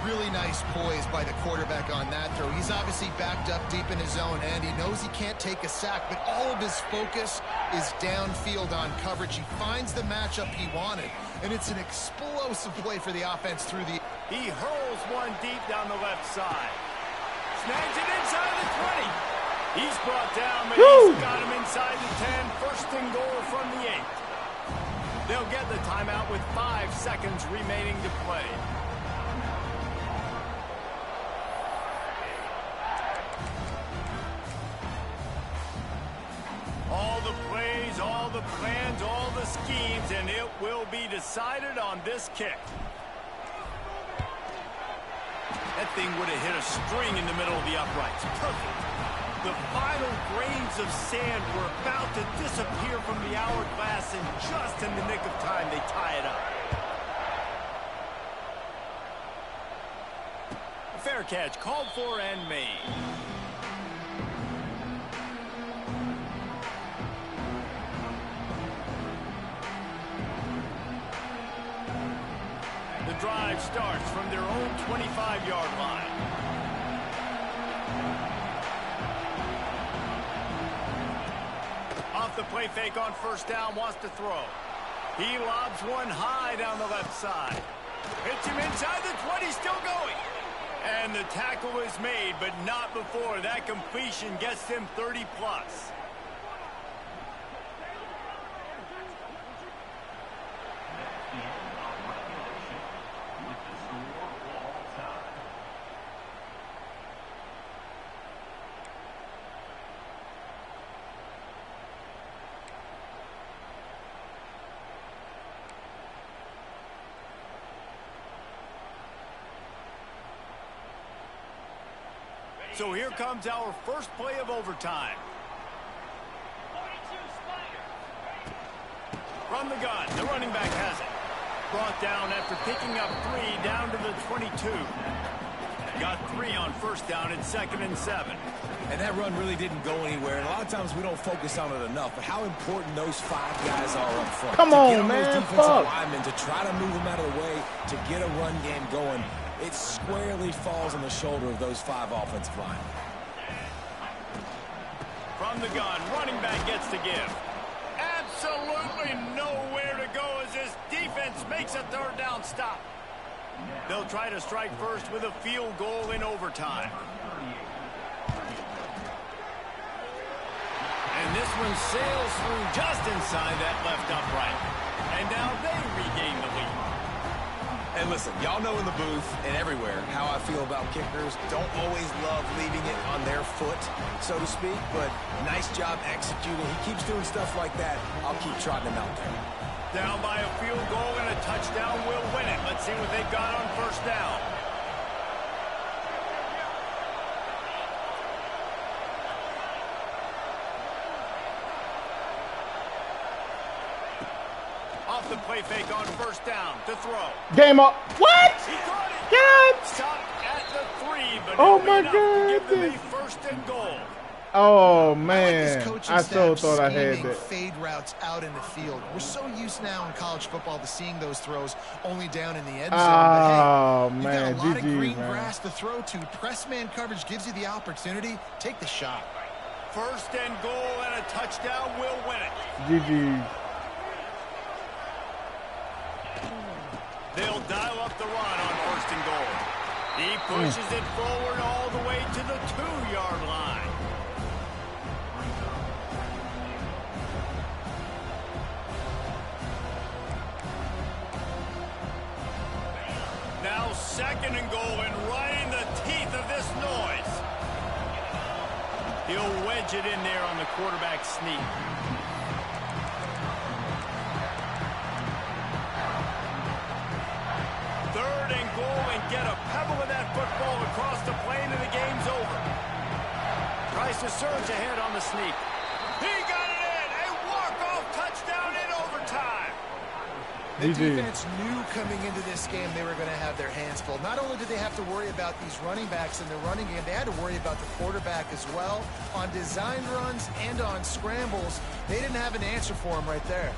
Really nice poise by the quarterback on that throw. He's obviously backed up deep in his own end. He knows he can't take a sack, but all of his focus is downfield on coverage. He finds the matchup he wanted, and it's an explosive play for the offense through the... He hurls one deep down the left side. Snags it inside the 20. He's brought down, but he's got him inside the 10. First and goal from the 8. They'll get the timeout with 5 seconds remaining to play. All the plays, all the plans, all the schemes, and it will be decided on this kick. That thing would have hit a string in the middle of the uprights. Perfect. The final grains of sand were about to disappear from the hourglass, and just in the nick of time, they tie it up. A fair catch called for and made. The drive starts from their own 25-yard line. Off the play fake on first down, wants to throw. He lobs one high down the left side. Hits him inside the 20, still going. And the tackle is made, but not before that completion gets them 30+. So here comes our first play of overtime. From the gun, the running back has it. Brought down after picking up 3 down to the 22. Got 3 on first down at 2nd and 7. And that run really didn't go anywhere. And a lot of times we don't focus on it enough. But how important those 5 guys are up front. Come on, man. Those defensive linemen to try to move them out of the way to get a run game going. It squarely falls on the shoulder of those 5 offensive linemen. From the gun, running back gets to give. Absolutely nowhere to go as this defense makes a third down stop. They'll try to strike first with a field goal in overtime. And this one sails through just inside that left upright. And now they regain the lead. And listen, y'all know in the booth and everywhere how I feel about kickers. Don't always love leaving it on their foot, so to speak, but nice job executing. He keeps doing stuff like that. I'll keep trotting him out there. Down by a field goal and a touchdown will win it. Let's see what they've got on first down. Off the play fake on first down to throw. Game up. What? He caught it. Get! Stop at the 3, but Oh it'll my be enough to give them God. a first and goal. Oh, I man. I so thought I had that. Fade routes out in the field. We're so used now in college football to seeing those throws only down in the end zone. Oh, but, hey, man. you've got a lot of GG, green man. grass to throw to. Press man coverage gives you the opportunity. Take the shot. First and goal and a touchdown will win it. GG. They'll dial up the run on first and goal. He pushes it forward all the way to the 2-yard line. Now 2nd and goal and right in the teeth of this noise. He'll wedge it in there on the quarterback sneak. Third and goal and get a pebble across the plane and the game's over. Tries to surge ahead on the sneak. He got it in! A walk-off touchdown in overtime! The defense knew coming into this game they were going to have their hands full. Not only did they have to worry about these running backs in the running game, they had to worry about the quarterback as well. On design runs and on scrambles, they didn't have an answer for him right there.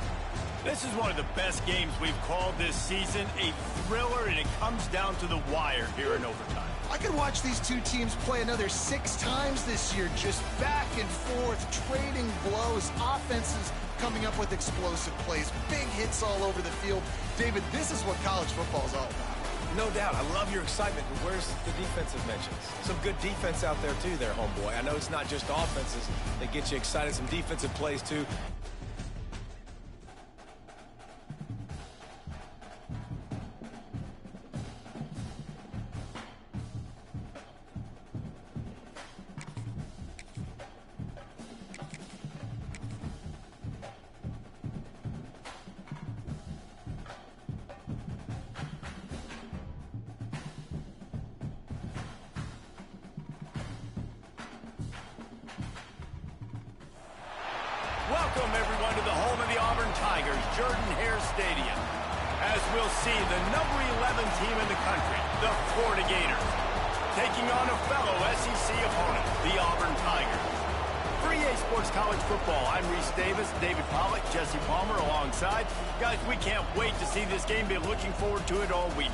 This is one of the best games we've called this season. A thriller, and it comes down to the wire here in overtime. I could watch these two teams play another 6 times this year, just back and forth, trading blows, offenses coming up with explosive plays, big hits all over the field. David, this is what college football is all about. No doubt. I love your excitement, but where's the defensive mentions? Some good defense out there, too, there, homeboy. I know it's not just offenses that get you excited. Some defensive plays, too. Welcome, everyone, to the home of the Auburn Tigers, Jordan-Hare Stadium. As we'll see, the number 11 team in the country, the Florida Gators, taking on a fellow SEC opponent, the Auburn Tigers. For EA Sports College Football, I'm Reese Davis, David Pollack, Jesse Palmer alongside. Guys, we can't wait to see this game. Been looking forward to it all week.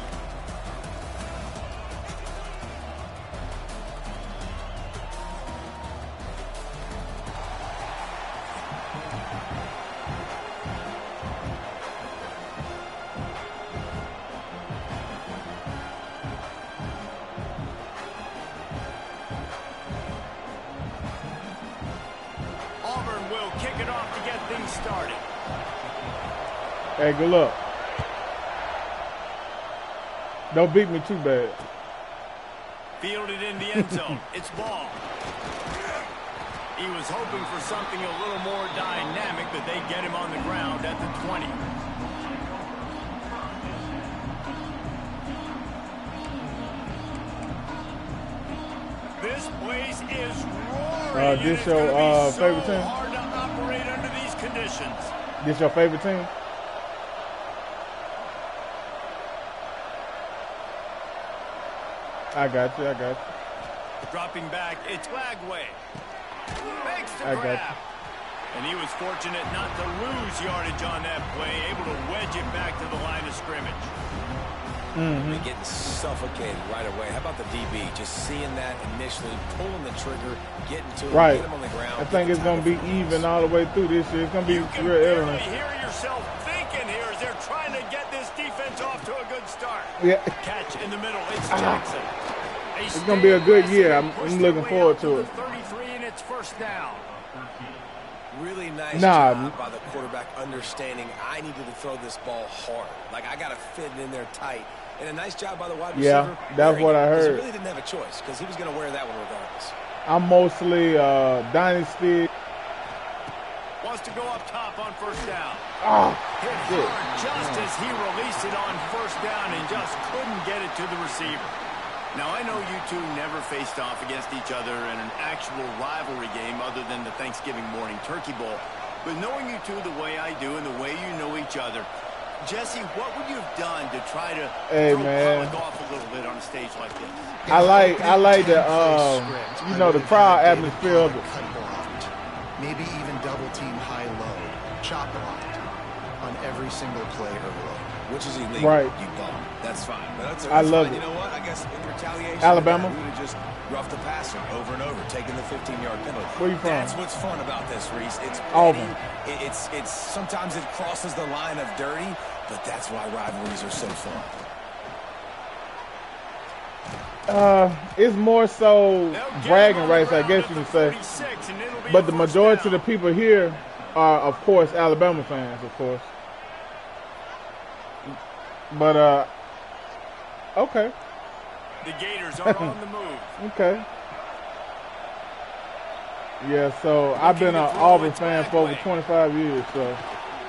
Started. Hey, good luck. Don't beat me too bad. Fielded in the end zone. It's ball. He was hoping for something a little more dynamic, but they get him on the ground at the 20. This place is roaring. This your favorite team? Hard to operate under these conditions. This your favorite team? I got you. Dropping back, it's Lagway. Makes the I got grab. you. And he was fortunate not to lose yardage on that play, able to wedge it back to the line of scrimmage. They're getting suffocated right away. How about the DB? Just seeing that initially, pulling the trigger, getting to him, Right. get him on the ground. I think it's going to be even all the way through this year. It's going to be You can real barely evident. hear yourself thinking here as they're trying to get this defense off to a good start. Yeah. Catch in the middle. It's Jackson. It's going to be a good year. I'm looking forward to it. 33 and it's first down. Really nice job by the quarterback understanding I needed to throw this ball hard. Like, I got to fit it in there tight. And a nice job by the wide receiver. Yeah, that's what I heard. He really didn't have a choice because he was going to wear that one regardless. I'm mostly Dynasty. Wants to go up top on first down. Hit good. hard just as he released it on first down and just couldn't get it to the receiver. Now, I know you two never faced off against each other in an actual rivalry game other than the Thanksgiving morning Turkey Bowl. But knowing you two the way I do and the way you know each other, Jesse, what would you have done to try to throw Pollack off a little bit on a stage like this? I like the the crowd atmosphere of it. Maybe even double team high-low, chop blocked on every single play early. Which is illegal. Right. You bum. That's fine. But that's I love fine. it. You know what? I guess in retaliation, Alabama. we would have just roughed the passer over and over, taking the 15-yard penalty. Where you from? That's what's fun about this, Reese. It's Auburn. It's sometimes it crosses the line of dirty, but that's why rivalries are so fun. It's more so bragging rights, I guess you can say. But the majority of the people here are, of course, Alabama fans, of course. But, okay. The Gators are on the move. Okay. Yeah, so I've been an Auburn fan for over 25 years, so.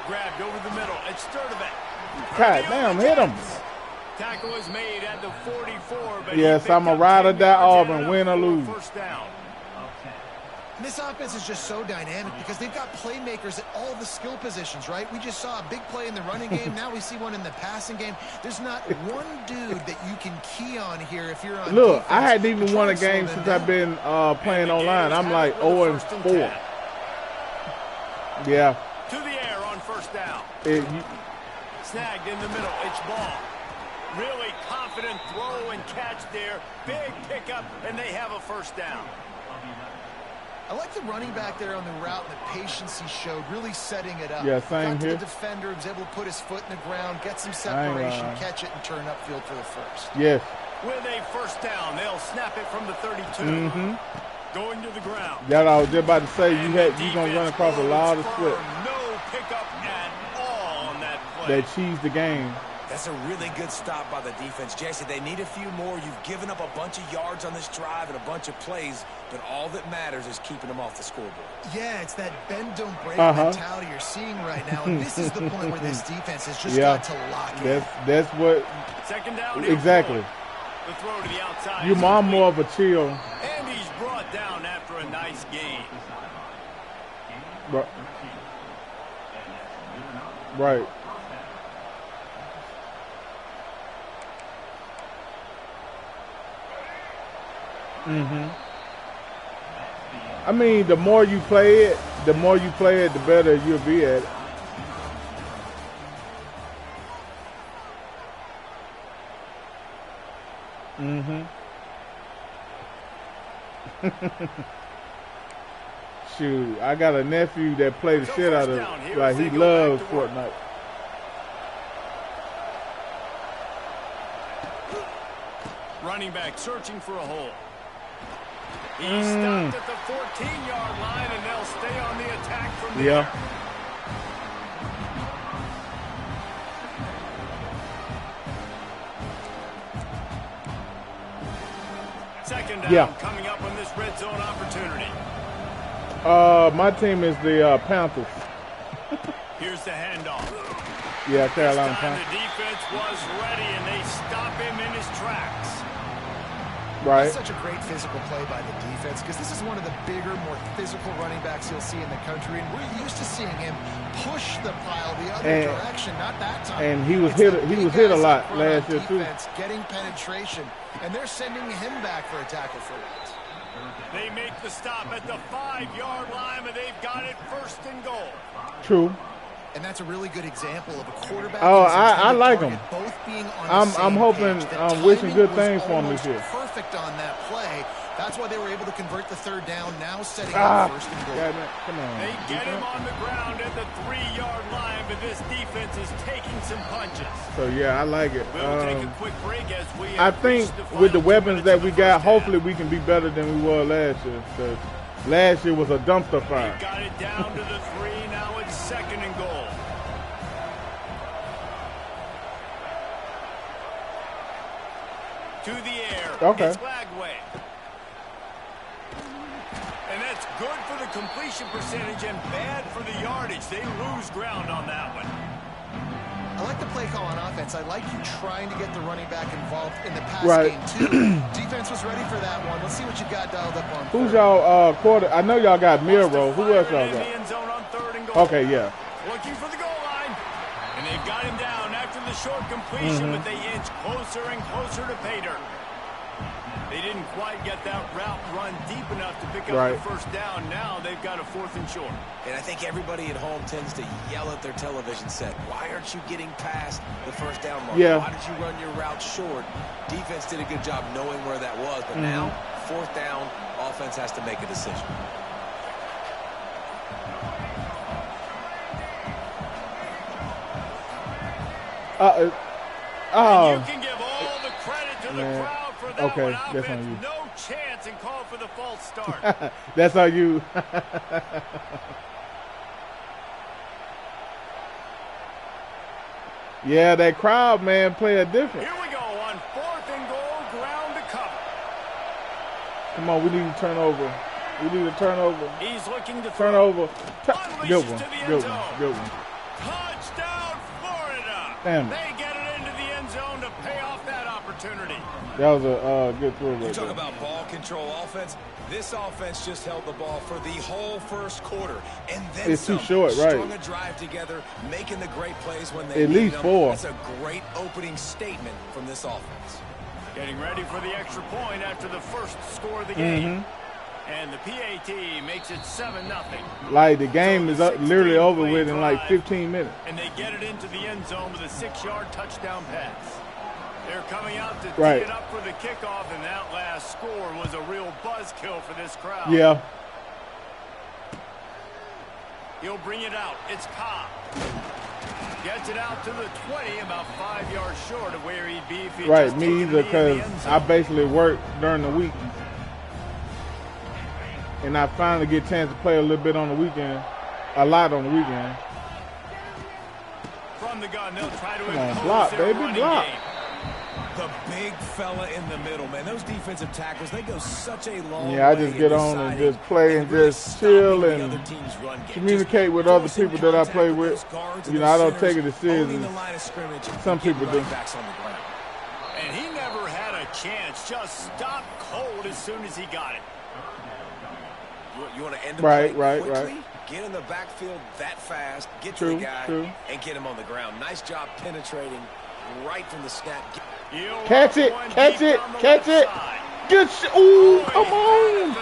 Grabbed over the middle. It's Sturdivant. God damn, hit him. Tackle is made at the 44. But yes, I'm a ride or die Auburn, win or lose. First down. And this offense is just so dynamic because they've got playmakers at all the skill positions, right? We just saw a big play in the running game. Now we see one in the passing game. There's not one dude that you can key on here if you're on Look, defense. I hadn't even won a game since I've been playing online. I'm like 0-4. Yeah. To the air on first down. Snagged in the middle. It's ball. Really confident throw and catch there. Big pickup, and they have a first down. I like the running back there on the route and the patience he showed, really setting it up. Yeah, same Got to here. the defender, was able to put his foot in the ground, get some separation, catch it, and turn upfield for the first. Yes. With a first down, they'll snap it from the 32. Going to the ground. Yeah, I was just about to say you're gonna run across a lot of slips. No pickup at all on that play. That cheese the game. That's a really good stop by the defense. Jesse, they need a few more. You've given up a bunch of yards on this drive and a bunch of plays, but all that matters is keeping them off the scoreboard. Yeah, it's that bend, don't break mentality you're seeing right now, and this is the point where this defense has just got to lock in. That's what. Second down. Exactly. The throw to the outside. Your mom more of a chill. And he's brought down after a nice gain. Right. I mean, the more you play it, the better you'll be at it. Shoot, I got a nephew that played the shit out of it. Like, he loves Fortnite. Running back searching for a hole. He stopped at the 14-yard line, and they'll stay on the attack from there. Second down coming up on this red zone opportunity. My team is the Panthers. Here's the handoff. Yeah, Carolina Panthers. The defense was ready, and they stop him in his tracks. Right. That's such a great physical play by the defense because this is one of the bigger, more physical running backs you'll see in the country, and we're used to seeing him push the pile the other direction, not that time. And he was hit a lot last year too. Getting penetration, and they're sending him back for a tackle for loss. They make the stop at the 5-yard line, but they've got it first and goal. True. And that's a really good example of a quarterback. Oh, I like him. Both being on I'm hoping, I'm wishing good things for him this year. Perfect on that play. That's why they were able to convert the third down. Now setting up first and goal. Come on. They get him on the ground at the 3-yard line, but this defense is taking some punches. So yeah, I like it. We'll take a quick break as we. I think with the weapons that we got, hopefully we can be better than we were last year. Because last year was a dumpster fire. They got it down to the 3. Now it's second and goal. To the air. Okay. It's Lagway. And that's good for the completion percentage and bad for the yardage. They lose ground on that one. I like the play call on offense. I like you trying to get the running back involved in the pass game too. Defense was ready for that one. Let's see what you got dialed up on. Who's y'all quarter? I know y'all got Miro. Who else y'all got? End zone on third and goal. Okay, yeah. Looking for the goal line. And they've got him down after the short completion, but they inch closer and closer to pay dirt. They didn't quite get that route run deep enough to pick up the first down. Now they've got a 4th and short. And I think everybody at home tends to yell at their television set, why aren't you getting past the first down mark? Yeah. Why did you run your route short? Defense did a good job knowing where that was, but now, 4th down, offense has to make a decision. And you can give all the credit to the crowd for that okay, one. that's Offense, on you. no chance and call for the false start. That's on you. Yeah, that crowd, man, play a difference. Here we go on 4th and goal, ground to cover. Come on, we need to turn over. We need a turnover. He's looking to turn throw. over. Good one. To the end Good zone. one. Good one. Touchdown, Florida. Damn it. They get it into the end zone to pay off opportunity. That was a good throw. You talk about ball control offense. This offense just held the ball for the whole first quarter, and then it's some. too short, right? Strung a drive together, making the great plays when they at need least them. 4. That's a great opening statement from this offense. Getting ready for the extra point after the first score of the game. And the PAT makes it 7-0. Like the game is literally over with in like 15 minutes. And they get it into the end zone with a 6-yard touchdown pass. They're coming out to tee it up for the kickoff, and that last score was a real buzzkill for this crowd. Yeah. He'll bring it out. It's Cobb. Gets it out to the 20, about 5 yards short of where he'd be if he Right, just me either, because I basically work during the week. And I finally get a chance to play a little bit on the weekend. A lot on the weekend. From the gun, they'll try to Come on, block, baby, block. Game. The big fella in the middle, man. Those defensive tackles, they go such a long way. Yeah, I just get on and just play and just chill and communicate with other people that I play with. You know, I don't take it as serious as some people do. And he never had a chance. Just stopped cold as soon as he got it. You want to end the play quickly? Right. Get in the backfield that fast, get to the guy, and get him on the ground. Nice job penetrating right from the snap. Catch it. Good shit. Ooh, come on.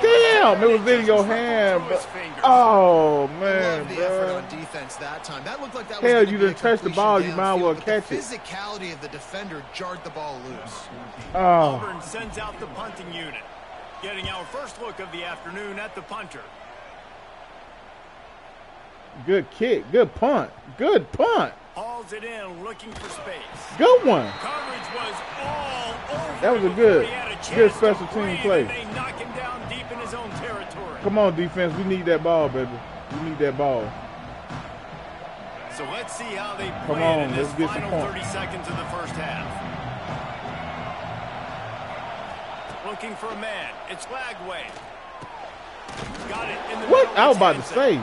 Damn, it was in your hand. But, oh, man, bro. On defense that time. That looked like that Hell, was you didn't touch the ball. You might as well catch the it. physicality of the defender jarred the ball loose. Oh. Auburn sends out the punting unit. Getting our first look of the afternoon at the punter. Good kick. Good punt. Hauls it in, looking for space. Good one. Coverage was all over. That was a good special team play. They knock him down deep in his own territory. Come on, defense. We need that ball, baby. We need that ball. So let's see how they Come play on, in this let's get some final points. 30 seconds of the first half. Looking for a man. It's Lagway. Got it in the What? middle. I was about to say.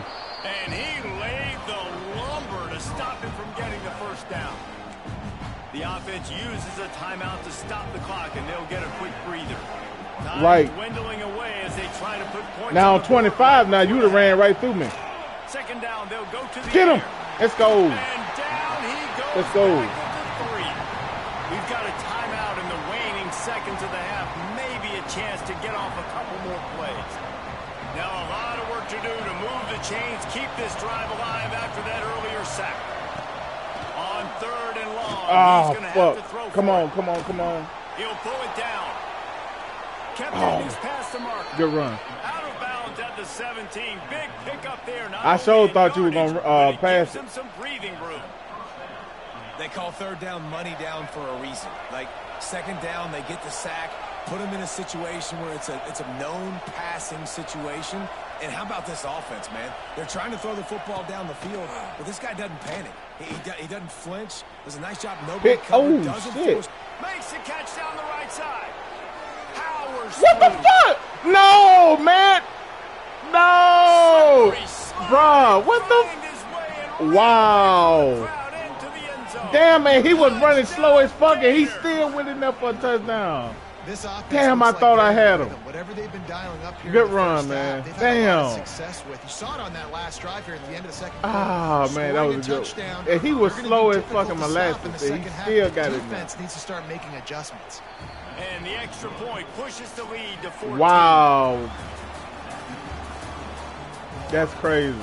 And he laid the lumber to stop him from getting the first down. The offense uses a timeout to stop the clock, and they'll get a quick breather. Time Right. dwindling away as they try to put points Now on on the 25, board. now you would have ran right through me. Second down, they'll go to the Get him. air. Let's go. And down he goes. Let's go. Back to 3. We've got a timeout in the waning seconds of the half. Maybe a chance to get off a couple more plays. Now a lot of work to do to move the chains, keep this drive alive after that earlier sack. On 3rd and long, he's going to have to throw. Come on. He'll pull it down. Kept hitting his pass to Mark. Good run. Out of bounds at the 17. Big pickup there. Not I only sure in thought you were yardage, gonna, but it pass gives it. him some breathing room. They call third down money down for a reason. Like second down, they get the sack, put them in a situation where it's a known passing situation. And how about this offense, man? They're trying to throw the football down the field, but this guy doesn't panic. He doesn't flinch. Does a nice job. Nobody covered. Doesn't shit. force. Makes the catch down the right side. Powers What the through. fuck? No, man. No. Bruh, what the? Find his way and Wow. crowd into the end zone. Damn, man, he was running slow as fuck, and he still went in there for a touchdown. This offense Damn, looks I thought like I they're had in him. rhythm. Whatever they've been dialing up here. Good in the run, first man. half, they've had a lot of Damn. success with. You saw it on that last drive here at the end of the second Ah, quarter. man, that Scoring was a good. touchdown. And he was They're gonna slow be as difficult fucking to stop in the molasses, but he second half. still The got it in there. defense needs to start making adjustments. And the extra point pushes the lead to 14. Wow. That's crazy.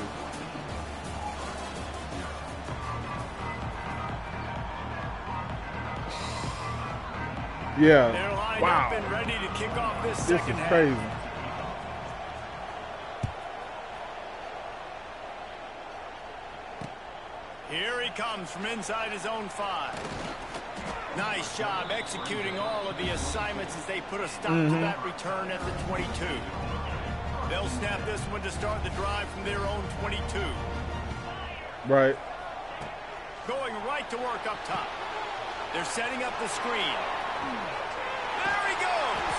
They're Yeah. lined Wow. up and ready to kick off this This second is half. crazy. Here he comes from inside his own 5. Nice job executing all of the assignments as they put a stop to that return at the 22. They'll snap this one to start the drive from their own 22. Right. Going right to work up top. They're setting up the screen. There he goes.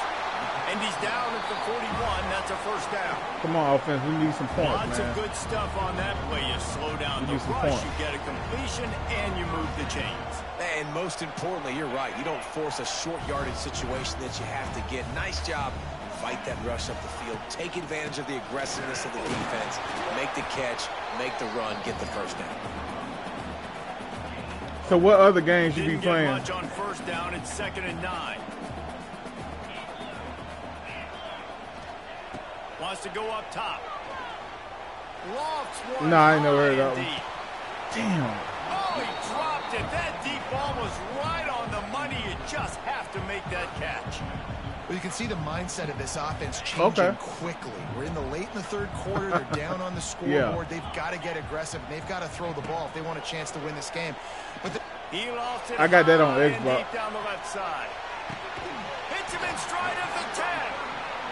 And And he's down at the 41. That's a first down. Come on, offense. We need some points, Lots man. of good stuff on that play. You slow down the rush, you get a completion, and you move the chains. And most importantly, you're right. You don't force a short yardage situation that you have to get. Nice job. Fight that rush up the field. Take advantage of the aggressiveness of the defense. Make the catch. Make the run. Get the first down. So what other games you be playing? Much on first down. It's 2nd and 9. Wants to go up top. Lofts one. No, I ain't never heard that one. Damn. Oh, he dropped it. That deep ball was right on the money. You just have to make that catch. Well, you can see the mindset of this offense changing quickly. We're in the late in the third quarter. They're down on the scoreboard. They've got to get aggressive. They've got to throw the ball if they want a chance to win this game. But I got that on Xbox. Deep down the left side. Hits him in stride at the 10.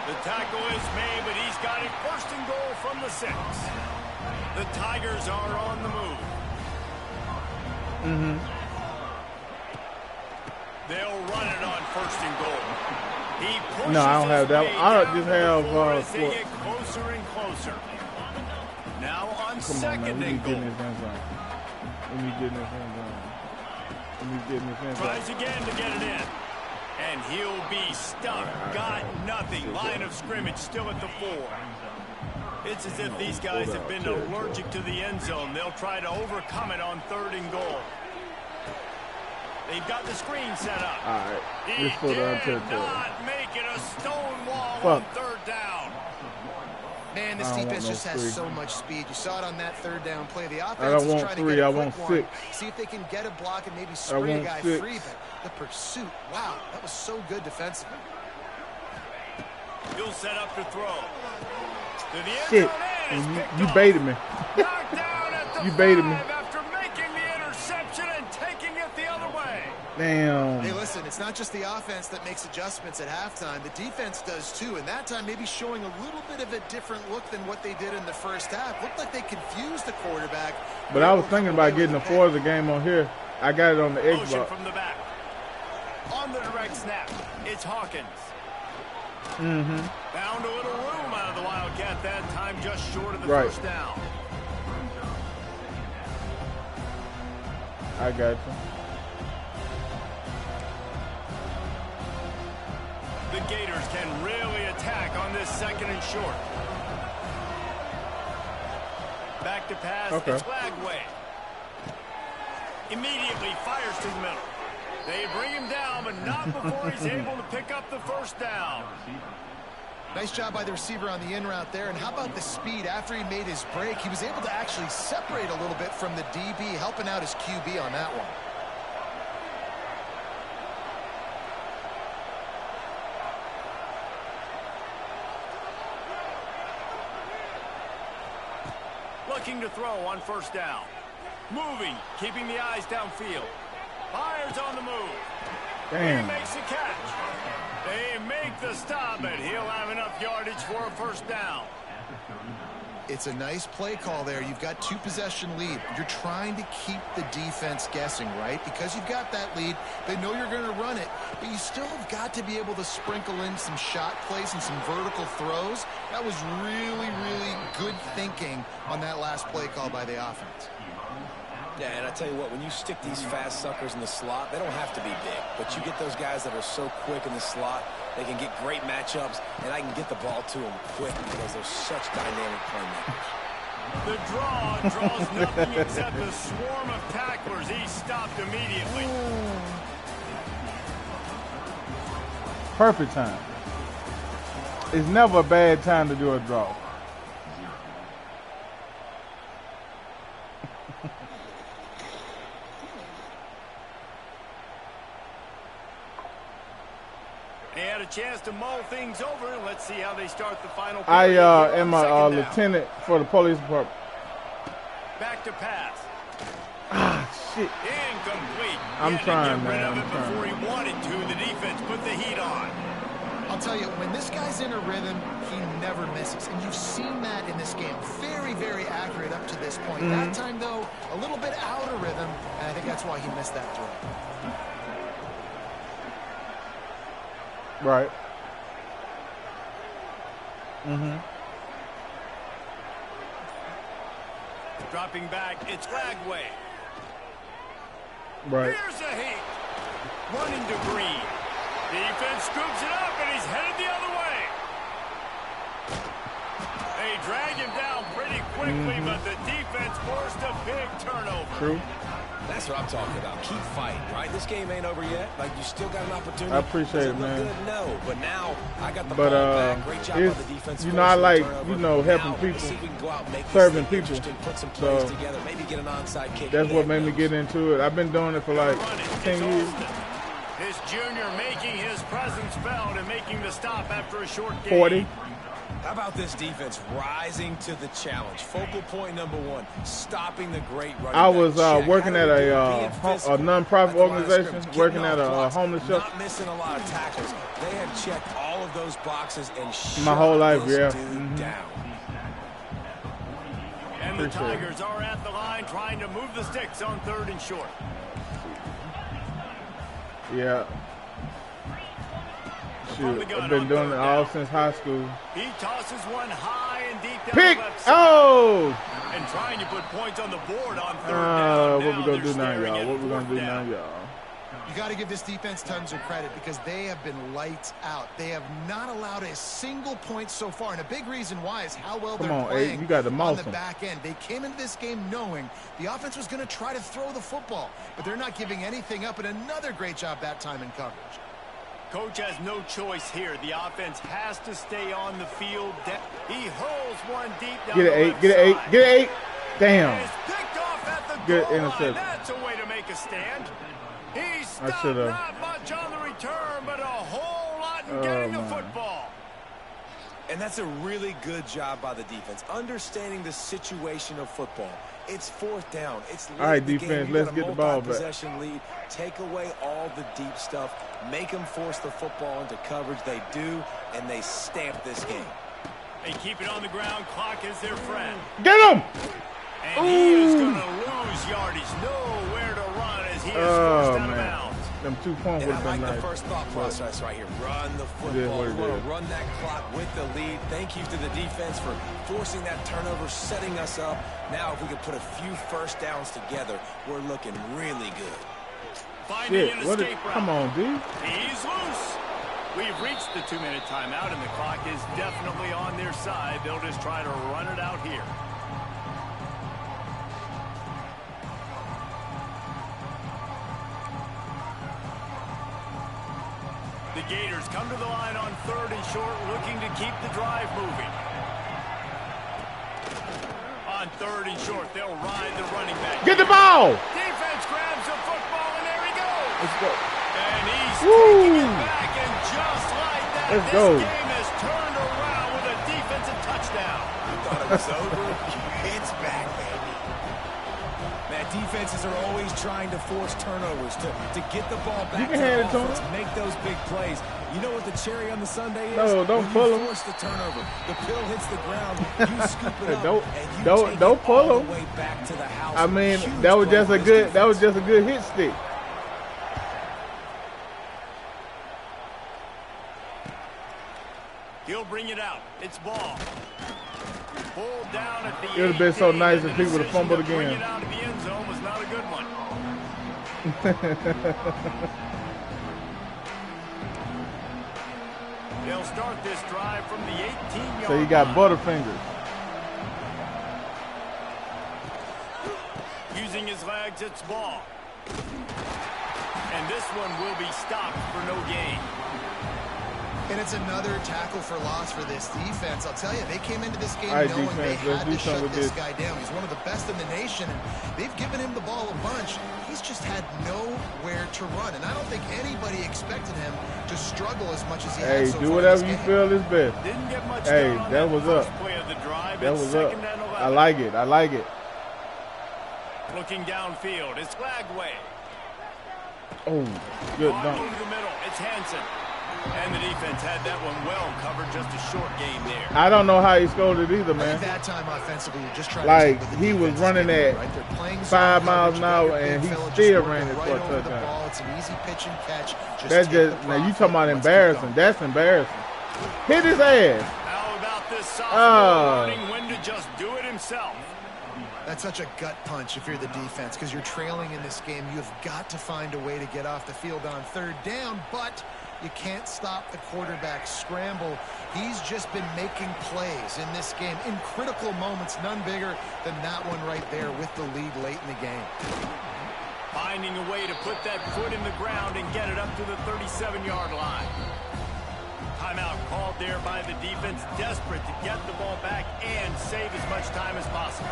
The tackle is made, but he's got it 1st and goal from the 6. The Tigers are on the move. They'll run it on 1st and goal. No, I don't have that one. I just have they get closer and closer. Now on 2nd and goal. Tries again to get it in. And he'll be stuck. Got nothing. Line of scrimmage still at the 4. It's as if these guys have been allergic to the end zone. They'll try to overcome it on 3rd and goal. They've got the screen set up. All right. He did not make it a stone wall on 3rd down. Man, this defense just has so much speed. You saw it on that 3rd down play. The offense I don't is want trying 3. to get I a want quick 6. one. See if they can get a block and maybe spray a guy 6. free. But the pursuit, wow, that was so good defensively. He'll set up to throw. To the end Shit. You baited me. You baited me. After making the interception and taking it the other way. Damn. Hey, listen, it's not just the offense that makes adjustments at halftime. The defense does too, and that time maybe showing a little bit of a different look than what they did in the first half. Looked like they confused the quarterback. But I was thinking about getting a Forza game on here. I got it on the Motion Xbox. from the back. On the direct snap, it's Hawkins. Found a little room out of the Wildcat that time, just short of the first down. I got you. The Gators can really attack on this 2nd and short. Back to pass, it's Lagway. Immediately fires to the middle. They bring him down, but not before he's able to pick up the first down. Nice job by the receiver on the in route there. And how about the speed? After he made his break, he was able to actually separate a little bit from the DB, helping out his QB on that one. Looking to throw on 1st down. Moving, keeping the eyes downfield. Fires on the move. Damn. He makes the catch. They make the stop, but he'll have enough yardage for a 1st down. It's a nice play call there. You've got 2-possession lead. You're trying to keep the defense guessing, right? Because you've got that lead, they know you're going to run it, but you still have got to be able to sprinkle in some shot plays and some vertical throws. That was really, really good thinking on that last play call by the offense. Yeah, and I tell you what, when you stick these fast suckers in the slot, they don't have to be big. But you get those guys that are so quick in the slot, they can get great matchups, and I can get the ball to them quick because they're such dynamic playmakers. The draw draws nothing except a swarm of tacklers. He stopped immediately. Perfect time. It's never a bad time to do a draw. They had a chance to mull things over. Let's see how they start the final period. I am a lieutenant for the police department. Back to pass. Ah, shit. Incomplete. I'm trying, man. I'm trying. Before he wanted to, the defense put the heat on. I'll tell you, when this guy's in a rhythm, he never misses. And you've seen that in this game. Very, very accurate up to this point. That time, though, a little bit out of rhythm, and I think that's why he missed that throw. Right. Dropping back, it's Lagway. Right. Here's a heat. Running to Green. Defense scoops it up, and he's headed the other way. They drag him down pretty quickly, but the defense forced a big turnover. True. That's what I'm talking about. Keep fighting, right? This game ain't over yet. Like, you still got an opportunity. I appreciate it, man. Good? No, but now I got the ball back. Great job by the defense. You know, I like, you know, helping now, people, see if we can go out and make serving people. Put some plays So together. Maybe get an onside kick. that's what made me get into it. I've been doing it for like 10 years. This junior making his presence felt and making the stop after a short game. 40. How about this defense rising to the challenge? Focal point number one, stopping the great running I was back. working at a non-profit organization, working at a homeless shelter. Not missing a lot of tackles. They had checked all of those boxes and My whole life, this yeah. dude down. And the Tigers are at the line trying to move the sticks on 3rd and short. Yeah. Shoot, I've been doing it all since high school. He tosses one high and deep down Pick! the left side. Oh! And trying to put points on the board on 3rd down. What we gonna Now do now, they're y'all? staring What we at gonna do 4th now, down. y'all? You got to give this defense tons of credit because they have been lights out. They have not allowed a single point so far, and a big reason why is how well Come they're on, playing Aiden, you got to on mouse the them. back end. They came into this game knowing the offense was going to try to throw the football, but they're not giving anything up, and another great job that time in coverage. Coach has no choice here. The offense has to stay on the field. He hurls one deep down Get the an 8, left get an 8, side. get an 8. And Damn. it's picked off at the Good goal interception. line. That's a way to make a stand. He stopped should've. not much on the return, but a whole lot in getting the football. And that's a really good job by the defense, understanding the situation of football. It's 4th down. It's late All right, in the defense, game. let's get the ball back. Possession lead. Take away all the deep stuff. Make them force the football into coverage. They do, and they stamp this game. They keep it on the ground. Clock is their friend. Get him! And he is going to lose yardage. Nowhere to run as he is forced out of bounds. Them 2 points And would I have been like nice. the first thought process right here. Run the Yeah, football. what You it want is. to run that clock with the lead. Thank you to the defense for forcing that turnover, setting us up. Now if we can put a few first downs together, we're looking really good. Finding an What is, escape route. come on, D. He's loose. We've reached the 2-minute timeout, and the clock is definitely on their side. They'll just try to run it out here. The Gators come to the line on 3rd and short, looking to keep the drive moving. On 3rd and short, they'll ride the running back. Get the ball! Defense grabs the football, and there he goes. Let's go. And he's Woo! taking it back, and just like that, Let's this go. game is turned around with a defensive touchdown. You thought it was over? It's back, baby. Man, defenses are always trying to force turnovers to get the ball back can to hand the it to offense, him. make those big plays. You know what the cherry on the sundae is? No, don't when pull you him. force the turnover. The pill hits the ground, you scoop it up, Don't- and you don't- take don't it pull all him. the way back to the house. I mean, Huge that was play just for a this good. That was defense. just a good hit stick. He'll bring it out. It's ball. Pulled down at the It would've been so 18, nice and if the he would've decision fumbled to bring again. it out of the end zone was not a good one. They'll start this drive from the 18-yard So you got line. Butterfingers. Using his legs, it's ball. And this one will be stopped for no gain. And it's another tackle for loss for this defense. I'll tell you, they came into this game All right, knowing they defense, let's had do to something shut with this this. guy down. He's one of the best in the nation, and they've given him the ball a bunch. He's just had nowhere to run, and I don't think anybody expected him to struggle as much as he Hey, has so do far whatever this you game. feel is best. Didn't get much Hey, done on that was first up. play of the drive. That It's was up. 2nd and 11. I like it. I like it. Looking downfield, it's Lagway. Oh, good On dunk. over the middle, it's Hansen. And the defense had that one well covered, just a short game there. I don't know how he scored it either, I man. think that time offensively, you're just trying Like, to take what the he was defense is running giving you, at right? They're playing 5 zone miles coverage, an hour, you got your and big he fella just still working ran it right for a over the touchdown. ball. It's an easy pitch and catch. Just That's take just the now you profit. talking about Let's keep embarrassing. going. That's embarrassing. Hit his ass. How about taught this sophomore learning when to just do it himself. That's such a gut punch if you're the defense, because you're trailing in this game. You've got to find a way to get off the field on third down, but you can't stop the quarterback scramble. He's just been making plays in this game in critical moments, none bigger than that one right there with the lead late in the game. Finding a way to put that foot in the ground and get it up to the 37-yard line. Timeout called there by the defense, desperate to get the ball back and save as much time as possible.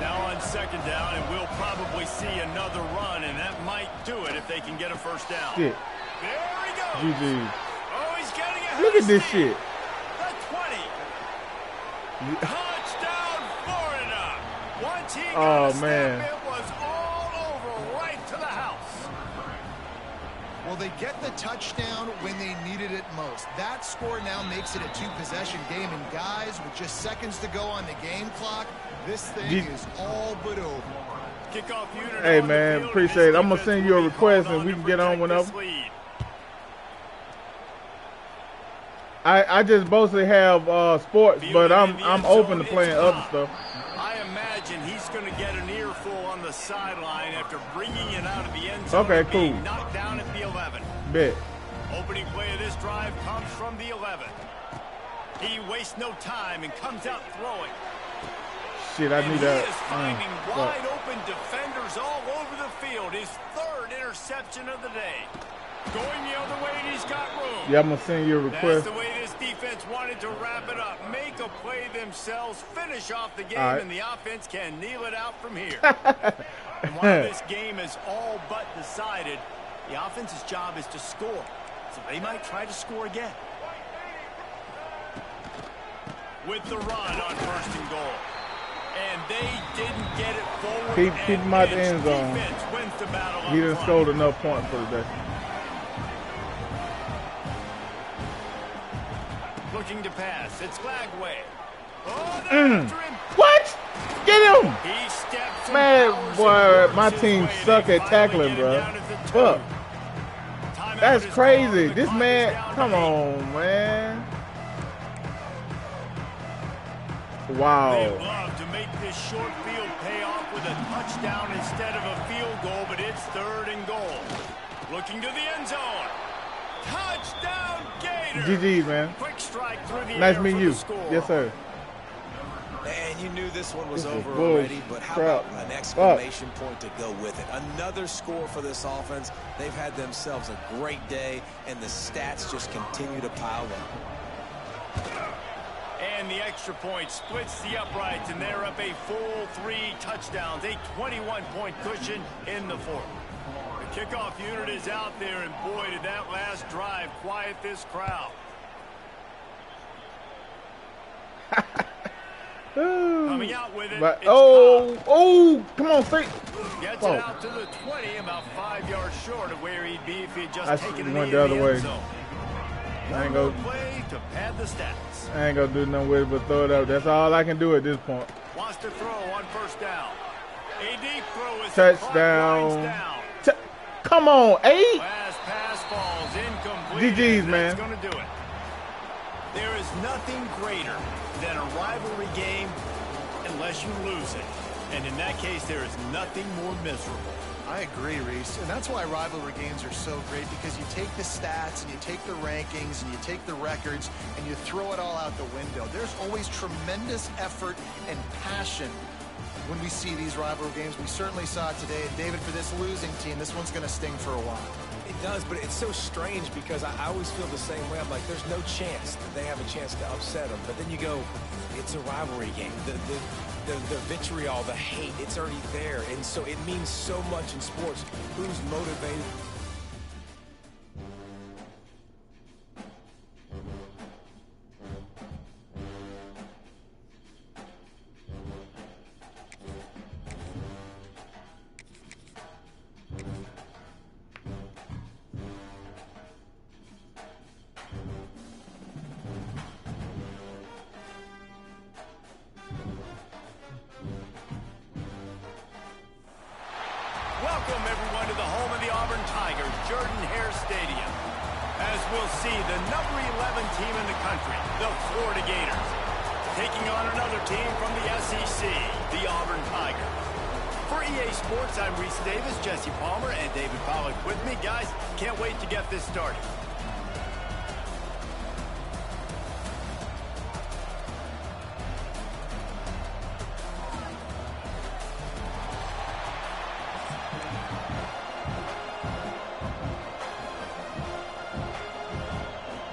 Now on second down, and we'll probably see another run, and that might do it if they can get a first down. Shit. There he goes. GG. Oh, he's getting ahead. Look at this shit. The 20. Touchdown, Florida. Once he got a step, it was all over right to the house. Well, they get the touchdown when they needed it most. That score now makes it a two-possession game, and guys, with just seconds to go on the game clock, this thing is all but over. Kickoff unit. Hey, man, appreciate it. I'm going to send you a request, and we can get on whenever. I just mostly have sports, but I'm open to playing other stuff. I imagine he's going to get an earful on the sideline after bringing it out of the end zone. Okay, cool. Knocked down at the 11. Bet. Opening play of this drive comes from the 11. He wastes no time and comes out throwing. Shit, I need that. He is finding wide open defenders all over the field. His third interception of the day. Going the other way, and he's got room. Yeah, I'm going to send you a request. That's the way this defense wanted to wrap it up. Make a play themselves, finish off the game, and the offense can kneel it out from here. And while this game is all but decided, the offense's job is to score. So they might try to score again. With the run on first and goal. And they didn't get it forward. Keep him out the end zone. Wins the battle. He done scored enough points for the day. Looking to pass. It's Lagway. Oh, what? Get him! He steps man, boy, my team suck at tackling, bro. Fuck. That's crazy. This man, come on, man. Wow. They love to make this short field pay off with a touchdown instead of a field goal, but it's third and goal. Looking to the end zone. Touchdown, Gators. GG's, man. Quick strike through the nice air meeting for you. the score. Yes, sir. And you knew this one was This is over already, but how crap. about an exclamation point to go with it? Another score for this offense. They've had themselves a great day, and the stats just continue to pile up. And the extra point splits the uprights, and they're up a full 3 touchdowns, a 21-point cushion in the fourth. The kickoff unit is out there, and boy, did that last drive quiet this crowd. Coming out with it. But, oh, come on, straight. Gets it out to the 20, about 5 yards short of where he'd be if he'd just taken it went in the other way. zone. I ain't gonna play to pad the stats. I ain't gonna do nothing with it but throw it up. That's all I can do at this point. Wants to throw on first down. A deep throw is touchdown. Come on, 8. Last pass falls incomplete. GG's, man. That's gonna do it. There is nothing greater than a rivalry game unless you lose it. And in that case, there is nothing more miserable. I agree, Reese. And that's why rivalry games are so great, because you take the stats and you take the rankings and you take the records and you throw it all out the window. There's always tremendous effort and passion when we see these rivalry games. We certainly saw it today. And David, for this losing team, this one's going to sting for a while. It does, but it's so strange because I always feel the same way. I'm like, there's no chance that they have a chance to upset them. But then you go, it's a rivalry game. The vitriol, the hate, it's already there. And so it means so much in sports. Who's motivated? Welcome, everyone, to the home of the Auburn Tigers, Jordan-Hare Stadium. As we'll see, the number 11 team in the country, the Florida Gators, taking on another team from the SEC, the Auburn Tigers. For EA Sports, I'm Reese Davis, Jesse Palmer, and David Pollack with me. Guys, can't wait to get this started.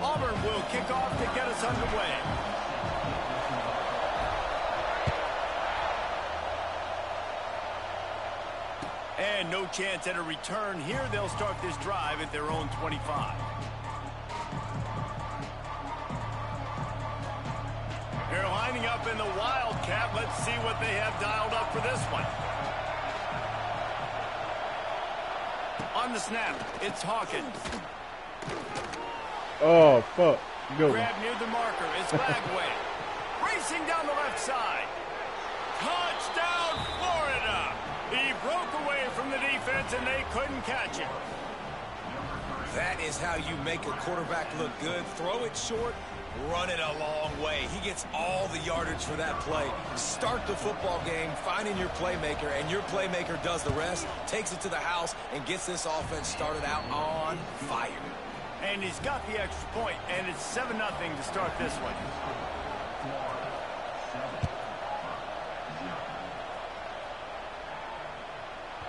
Auburn will kick off to get us underway. And no chance at a return here. They'll start this drive at their own 25. They're lining up in the Wildcat. Let's see what they have dialed up for this one. On the snap, it's Hawkins. Oh, fuck. Good one. Grab near the marker. It's Lagway. Racing down the left side. Touchdown, Florida. He broke away from the defense, and they couldn't catch him. That is how you make a quarterback look good. Throw it short, run it a long way. He gets all the yardage for that play. Start the football game finding your playmaker, and your playmaker does the rest, takes it to the house, and gets this offense started out on fire. And he's got the extra point, and it's 7-0 to start this one.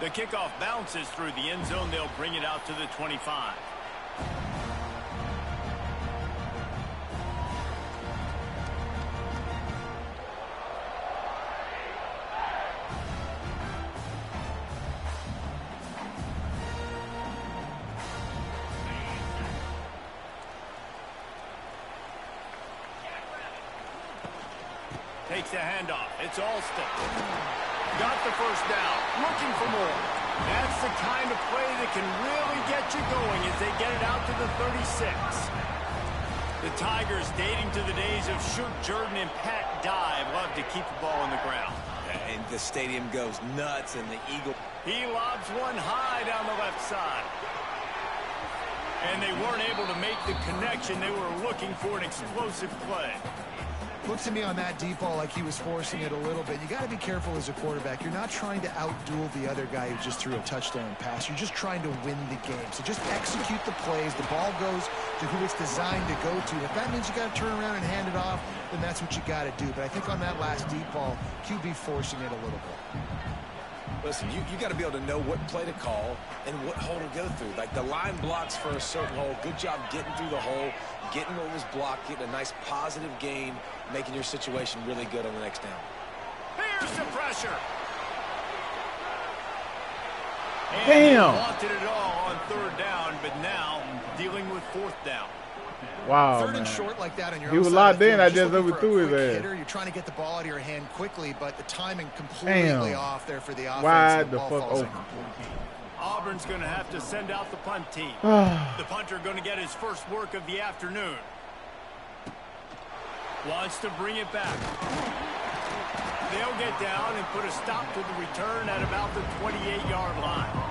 The kickoff bounces through the end zone. They'll bring it out to the 25. Takes the handoff. It's Alston. Got the first down. Looking for more. That's the kind of play that can really get you going as they get it out to the 36. The Tigers, dating to the days of Shook Jordan and Pat Dye, love to keep the ball on the ground. And the stadium goes nuts, and the Eagle. He lobs one high down the left side. And they weren't able to make the connection. They were looking for an explosive play. Looked to me on that deep ball like he was forcing it a little bit. You got to be careful as a quarterback. You're not trying to outduel the other guy who just threw a touchdown pass. You're just trying to win the game. So just execute the plays. The ball goes to who it's designed to go to. If that means you got to turn around and hand it off, then that's what you got to do. But I think on that last deep ball, QB forcing it a little bit. Listen, you got to be able to know what play to call and what hole to go through. Like the line blocks for a certain hole. Good job getting through the hole, getting what was blocked, getting a nice positive gain, making your situation really good on the next down. Here's the pressure. And Damn. He wanted it all on third down, but now dealing with fourth down. Wow, Third man. and short like that on your He own was side locked of the in. field, I just just looking for a overthrew his quick ass. hitter. You're trying to get the ball out of your hand quickly, but the timing completely off there for the offense. Wide and the ball fuck falls open. incomplete. Auburn's going to have to send out the punt team. The punter going to get his first work of the afternoon. Wants to bring it back. They'll get down and put a stop to the return at about the 28-yard line.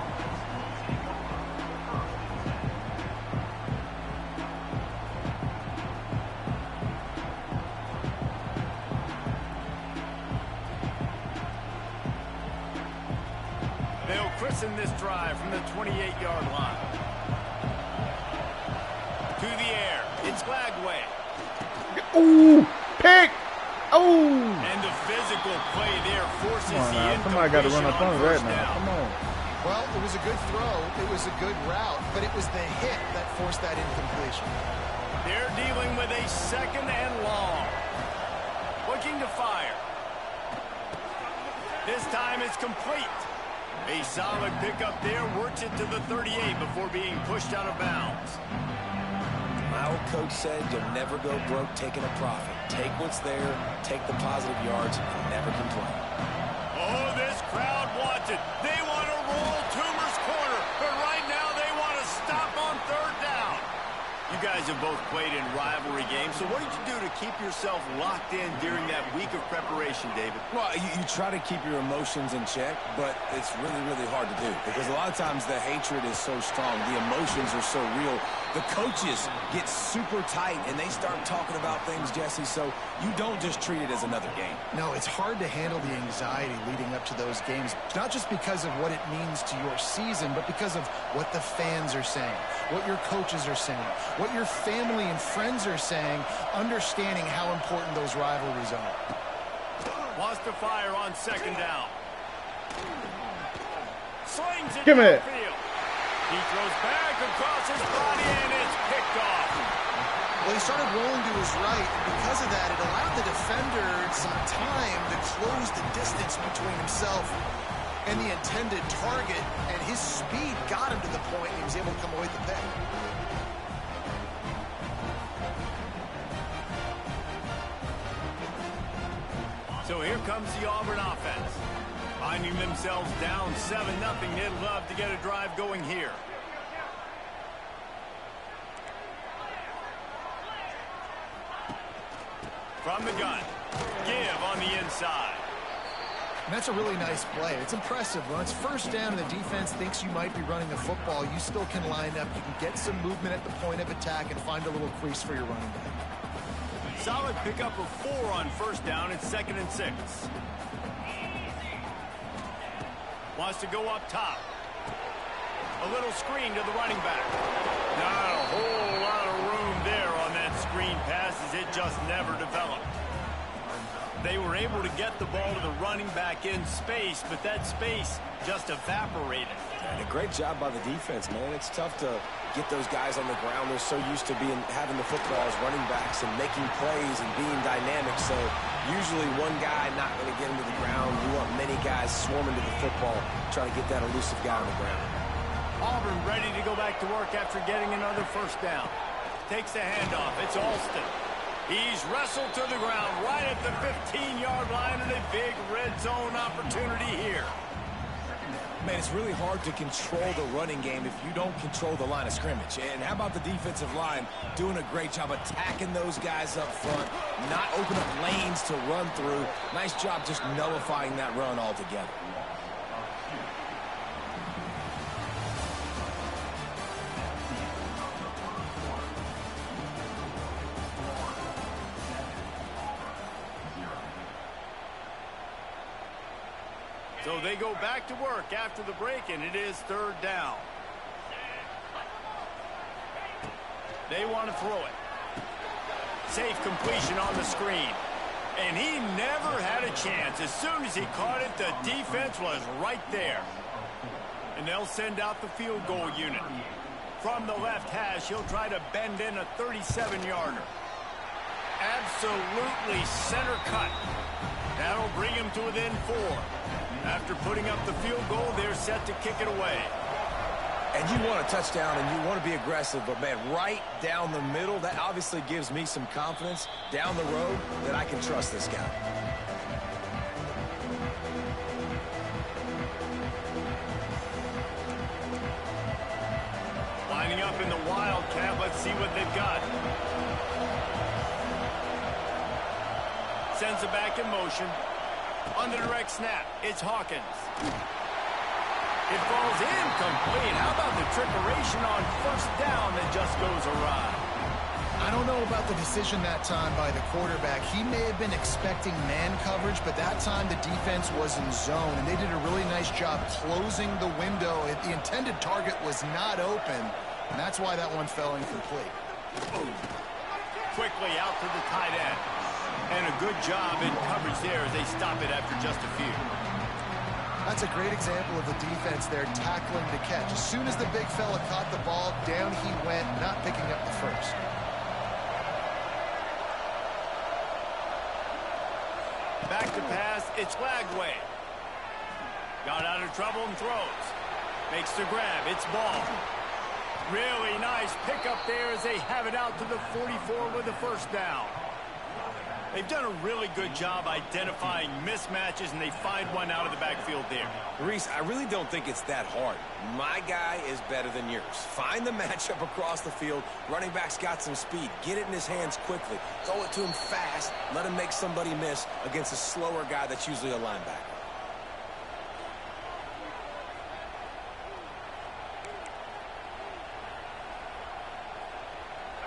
They'll christen this drive from the 28-yard line. To the air. It's Lagway. Ooh, pick. Ooh. And the physical play there forces Come on the now. Somebody got to run up incompletion on on that first now. down. Come on. Well, it was a good throw. It was a good route, but it was the hit that forced that incompletion. They're dealing with a second and long. Looking to fire. This time it's complete. A solid pickup there. Works it to the 38 before being pushed out of bounds. My old coach said you'll never go broke taking a profit. Take what's there, take the positive yards, and never complain. Oh, this crowd wants it. They want to roll Toomer's corner, but right now they want to stop on third down. You guys have both played in rivalry games, so what did you do to keep yourself locked in during that week of preparation, David? Well, you try to keep your emotions in check, but it's really, really hard to do because a lot of times the hatred is so strong. The emotions are so real. The coaches get super tight, and they start talking about things, Jesse, so you don't just treat it as another game. No, it's hard to handle the anxiety leading up to those games, not just because of what it means to your season, but because of what the fans are saying, what your coaches are saying, what your family and friends are saying, understanding how important those rivalries are. Wants to fire on second down. Slings it Give me it. downfield. He throws back across his body, and it's picked off. Well, he started rolling to his right, and because of that, it allowed the defender some time to close the distance between himself and the intended target, and his speed got him to the point, and he was able to come away with the pick. So here comes the Auburn offense. Finding themselves down 7-0, they'd love to get a drive going here. From the gun, give on the inside. And that's a really nice play. It's impressive. When it's first down and the defense thinks you might be running the football, you still can line up. You can get some movement at the point of attack and find a little crease for your running back. Solid pickup of 4 on first down. It's 2nd and 6. Wants to go up top. A little screen to the running back. Not a whole lot of room there on that screen pass as it just never developed. They were able to get the ball to the running back in space, but that space just evaporated. And a great job by the defense, man. It's tough to get those guys on the ground. They're so used to having the football as running backs and making plays and being dynamic. So usually one guy not going to get him to the ground. You want many guys swarming to the football, trying to get that elusive guy on the ground. Auburn ready to go back to work after getting another first down. Takes the handoff. It's Alston. He's wrestled to the ground right at the 15-yard line, and a big red zone opportunity here. Man, it's really hard to control the running game if you don't control the line of scrimmage. And how about the defensive line doing a great job attacking those guys up front, not opening up lanes to run through. Nice job just nullifying that run altogether. So they go back to work after the break, and it is 3rd down. They want to throw it. Safe completion on the screen. And he never had a chance. As soon as he caught it, the defense was right there. And they'll send out the field goal unit. From the left hash, he'll try to bend in a 37-yarder. Absolutely center cut. That'll bring him to within 4. After putting up the field goal, they're set to kick it away. And you want a touchdown and you want to be aggressive, but man, right down the middle, that obviously gives me some confidence down the road that I can trust this guy. Lining up in the Wildcat, let's see what they've got. Sends it back in motion. On the direct snap, it's Hawkins. It falls incomplete. How about the trickeration on first down that just goes awry? I don't know about the decision that time by the quarterback. He may have been expecting man coverage, but that time the defense was in zone, and they did a really nice job closing the window. The intended target was not open, and that's why that one fell incomplete. Quickly out to the tight end. And a good job in coverage there as they stop it after just a few. That's a great example of the defense there tackling the catch. As soon as the big fella caught the ball, down he went, not picking up the first. Back to pass, it's Lagway. Got out of trouble and throws. Makes the grab, it's Ball. Really nice pickup there as they have it out to the 44 with the first down. They've done a really good job identifying mismatches, and they find one out of the backfield there. Reese, I really don't think it's that hard. My guy is better than yours. Find the matchup across the field. Running back's got some speed. Get it in his hands quickly. Throw it to him fast. Let him make somebody miss against a slower guy that's usually a linebacker.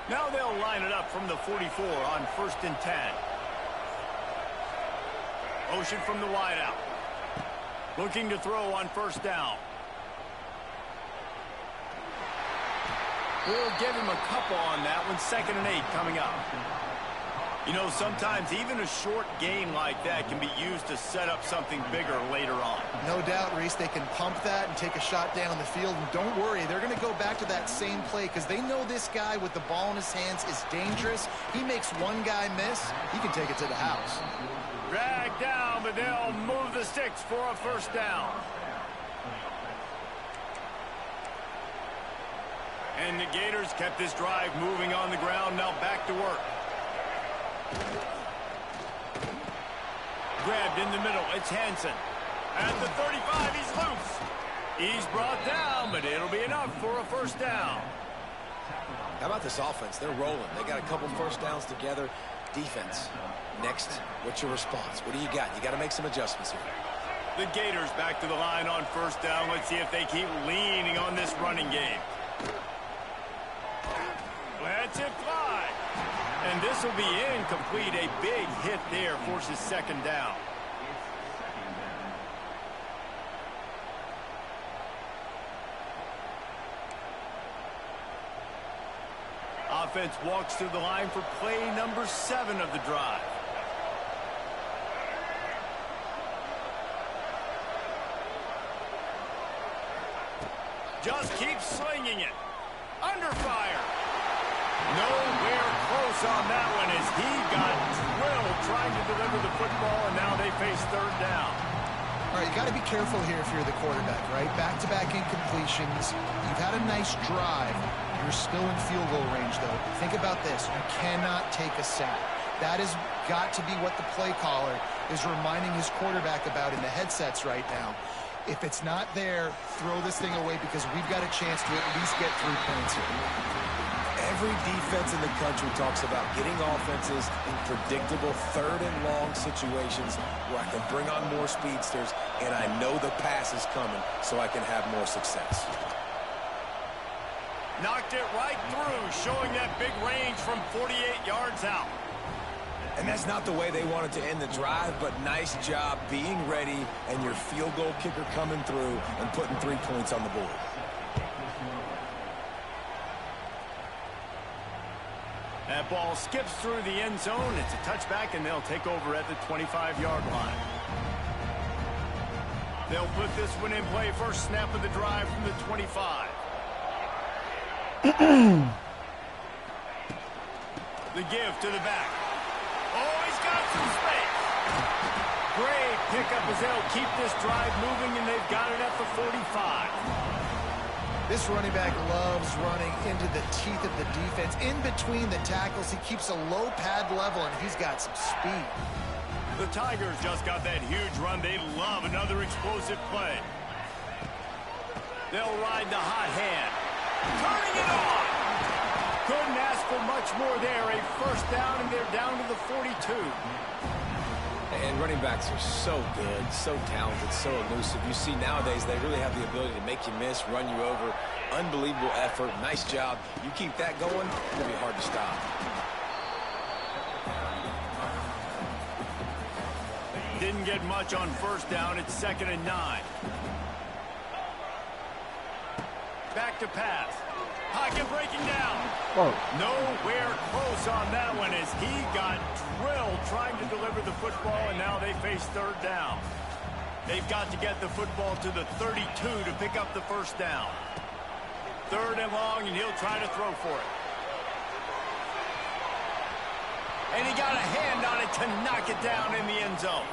Now they'll line it up from the 44 on 1st and 10. Motion from the wideout. Looking to throw on 1st down. We'll give him a couple on that one. 2nd and 8 coming up. You know, sometimes even a short gain like that can be used to set up something bigger later on. No doubt, Reese, they can pump that and take a shot down the field. And don't worry, they're going to go back to that same play because they know this guy with the ball in his hands is dangerous. He makes one guy miss, he can take it to the house. Drag down, but they'll move the sticks for a 1st down. And the Gators kept this drive moving on the ground. Now back to work. Grabbed in the middle. It's Hansen. At the 35, he's loose. He's brought down, but it'll be enough for a 1st down. How about this offense? They're rolling. They got a couple 1st downs together. Defense. Next, what's your response? What do you got? You got to make some adjustments here. The Gators back to the line on 1st down. Let's see if they keep leaning on this running game. Lets it fly. And this will be incomplete. A big hit there forces 2nd down. Offense walks through the line for play number 7 of the drive. Just keeps slinging it. Under fire. Nowhere close on that one as he got drilled trying to deliver the football, and now they face 3rd down. All right, you got to be careful here if you're the quarterback, right? Back-to-back incompletions. You've had a nice drive. You're still in field goal range, though. Think about this. You cannot take a sack. That has got to be what the play caller is reminding his quarterback about in the headsets right now. If it's not there, throw this thing away because we've got a chance to at least get 3 points here. Every defense in the country talks about getting offenses in predictable 3rd and long situations where I can bring on more speedsters and I know the pass is coming so I can have more success. Knocked it right through, showing that big range from 48 yards out. And that's not the way they wanted to end the drive, but nice job being ready and your field goal kicker coming through and putting 3 points on the board. That ball skips through the end zone. It's a touchback, and they'll take over at the 25-yard line. They'll put this one in play. First snap of the drive from the 25. The give to the back. Oh, he's got some space. Great pickup as they'll keep this drive moving, and they've got it at the 45. This running back loves running into the teeth of the defense. In between the tackles, he keeps a low pad level, and he's got some speed. The Tigers just got that huge run. They love another explosive play. They'll ride the hot hand. Turning it on. Couldn't ask for much more there. A 1st down, and they're down to the 42. And running backs are so good, so talented, so elusive. You see nowadays they really have the ability to make you miss, run you over. Unbelievable effort. Nice job. You keep that going, it's going to be hard to stop. Didn't get much on 1st down. It's 2nd and 9. Back to pass. Pocket breaking down. Oh. Nowhere close on that one as he got drilled trying to deliver the football, and now they face 3rd down. They've got to get the football to the 32 to pick up the 1st down. 3rd and long, and he'll try to throw for it. And he got a hand on it to knock it down in the end zone.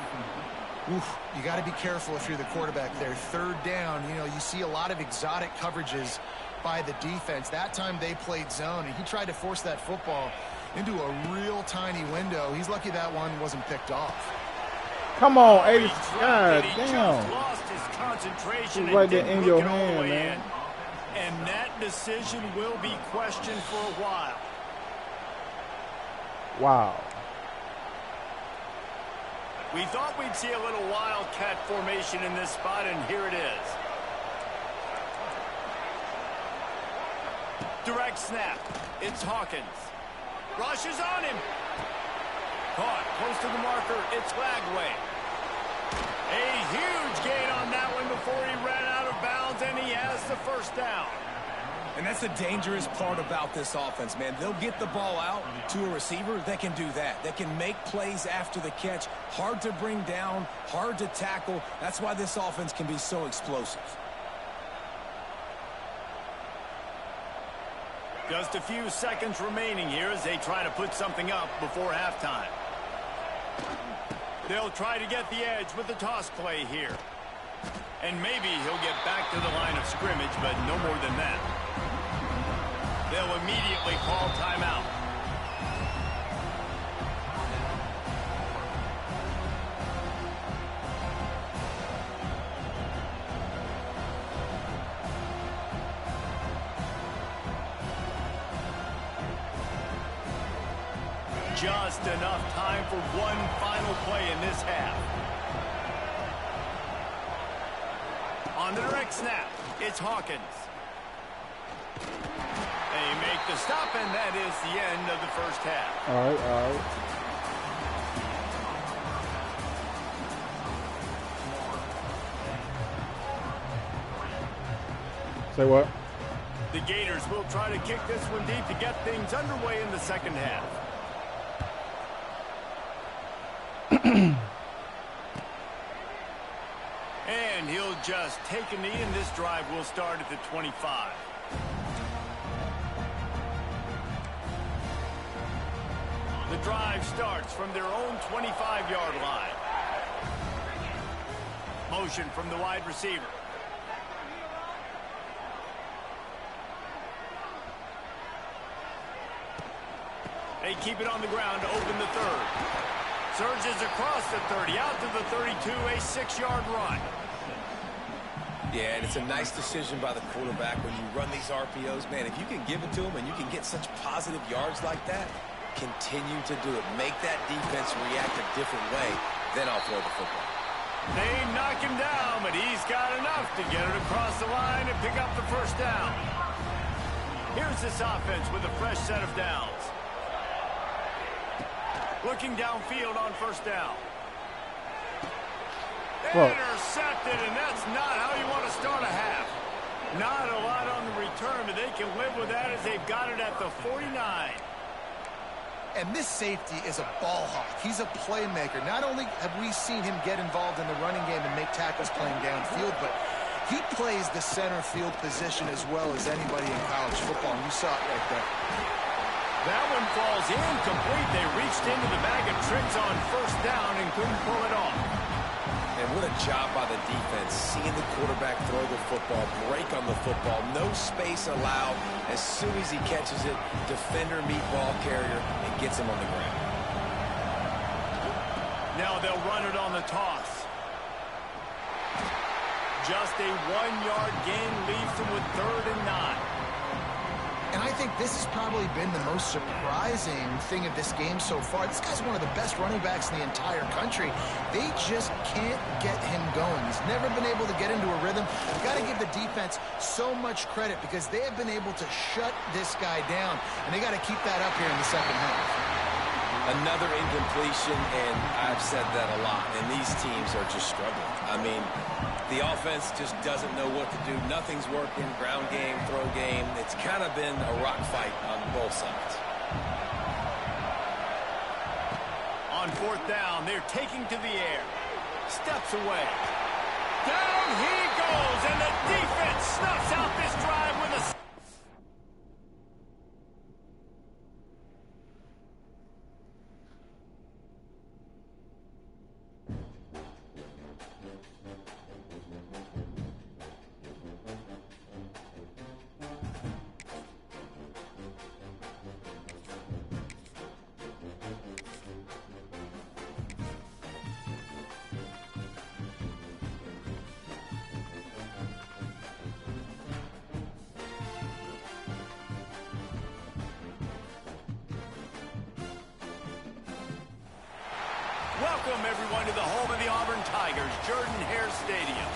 Oof, you got to be careful if you're the quarterback there. 3rd down, you know, you see a lot of exotic coverages by the defense. That time they played zone, and he tried to force that football into a real tiny window. He's lucky that one wasn't picked off. Come on, 80. God He damn. just lost his concentration It's right and there didn't in look your it all the hand, way man. in. And that decision will be questioned for a while. Wow. We thought we'd see a little wildcat formation in this spot, and here it is. Direct snap. It's Hawkins. Rushes on him. Caught close to the marker. It's Lagway. A huge gain on that one before he ran out of bounds, and he has the first down. And that's the dangerous part about this offense, man. They'll get the ball out to a receiver. They can do that. They can make plays after the catch. Hard to bring down, hard to tackle. That's why this offense can be so explosive. Just a few seconds remaining here as they try to put something up before halftime. They'll try to get the edge with the toss play here. And maybe he'll get back to the line of scrimmage, but no more than that. They'll immediately call timeout. Just enough time for one final play in this half. On the direct snap, it's Hawkins. They make the stop, and that is the end of the first half. All right, all right. Say what? The Gators will try to kick this one deep to get things underway in the second half. And he'll just take a knee, and this drive will start at the 25. The drive starts from their own 25-yard line. Motion from the wide receiver. They keep it on the ground to open the third. Surges across the 30, out to the 32, a 6-yard run. Yeah, and it's a nice decision by the quarterback when you run these RPOs. Man, if you can give it to him and you can get such positive yards like that, continue to do it. Make that defense react a different way, then I'll throw the football. They knock him down, but he's got enough to get it across the line and pick up the first down. Here's this offense with a fresh set of downs. Looking downfield on first down. Well, intercepted, and that's not how you want to start a half. Not a lot on the return, but they can live with that as they've got it at the 49. And this safety is a ball hawk. He's a playmaker. Not only have we seen him get involved in the running game and make tackles playing downfield, but he plays the center field position as well as anybody in college football, and you saw it right there. That one falls incomplete. They reached into the bag of tricks on first down and couldn't pull it off. And what a job by the defense, seeing the quarterback throw the football, break on the football, no space allowed. As soon as he catches it, defender meet ball carrier and gets him on the ground. Now they'll run it on the toss. Just a 1-yard gain leaves them with 3rd and 9. And I think this has probably been the most surprising thing of this game so far. This guy's one of the best running backs in the entire country. They just can't get him going. He's never been able to get into a rhythm. You've got to give the defense so much credit because they have been able to shut this guy down, and they got to keep that up here in the second half. Another incompletion, and I've said that a lot, and these teams are just struggling. I mean, the offense just doesn't know what to do. Nothing's working, ground game, throw game. It's kind of been a rock fight on both sides. On 4th down, they're taking to the air. Steps away. Down he goes, and the defense snuffs out this drive with a... Welcome, everyone, to the home of the Auburn Tigers, Jordan-Hare Stadium.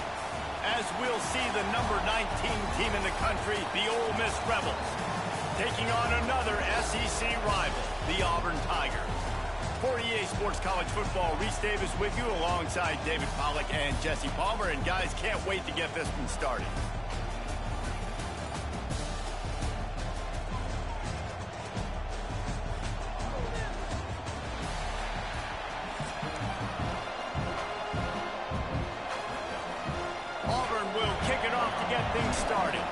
As we'll see the number 19 team in the country, the Ole Miss Rebels, taking on another SEC rival, the Auburn Tigers. For EA Sports College Football, Reese Davis with you alongside David Pollack and Jesse Palmer. And guys, can't wait to get this one started. Auburn will kick it off to get things started.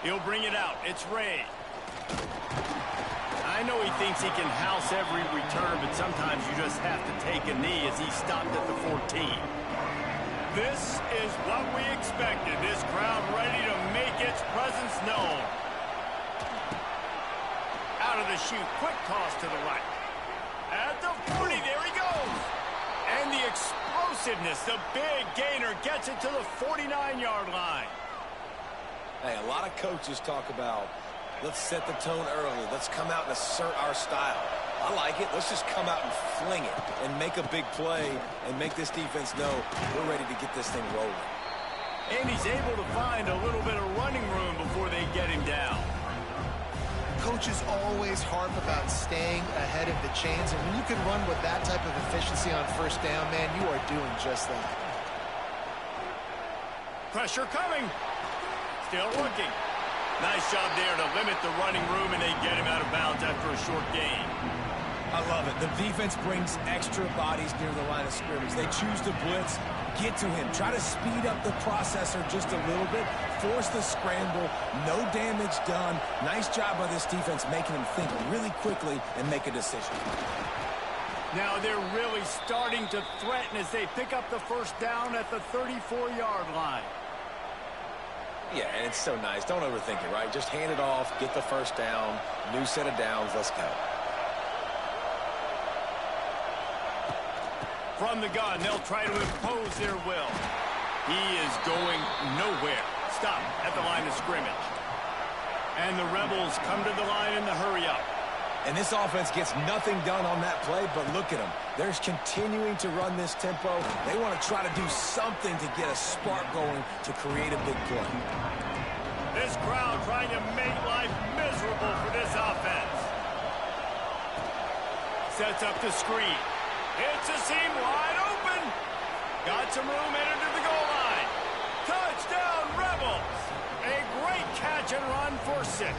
He'll bring it out. It's Ray. I know he thinks he can house every return, but sometimes you just have to take a knee as he stopped at the 14. This is what we expected. This crowd ready to make its presence known. Out of the chute. Quick toss to the right. At the 40. There he goes. And the explosiveness, the big gainer, gets it to the 49-yard line. Hey, a lot of coaches talk about, let's set the tone early. Let's come out and assert our style. I like it. Let's just come out and fling it and make a big play and make this defense know we're ready to get this thing rolling. And he's able to find a little bit of running room before they get him down. Coaches always harp about staying ahead of the chains, and when you can run with that type of efficiency on first down, man, you are doing just that. Pressure coming. Still working. Nice job there to limit the running room, and they get him out of bounds after a short gain. I love it. The defense brings extra bodies near the line of scrimmage. They choose to blitz, get to him, try to speed up the processor just a little bit, force the scramble, no damage done. Nice job by this defense making him think really quickly and make a decision. Now they're really starting to threaten as they pick up the first down at the 34-yard line. Yeah, and it's so nice. Don't overthink it, right? Just hand it off, get the first down, new set of downs, let's go. From the gun, they'll try to impose their will. He is going nowhere. Stop at the line of scrimmage. And the Rebels come to the line in the hurry-up. And this offense gets nothing done on that play, but look at them. They're continuing to run this tempo. They want to try to do something to get a spark going to create a big play. This crowd trying to make life miserable for this offense. Sets up the screen. Hits a seam wide open. Got some room, entered to the goal line. Touchdown, Rebels. A great catch and run for 6.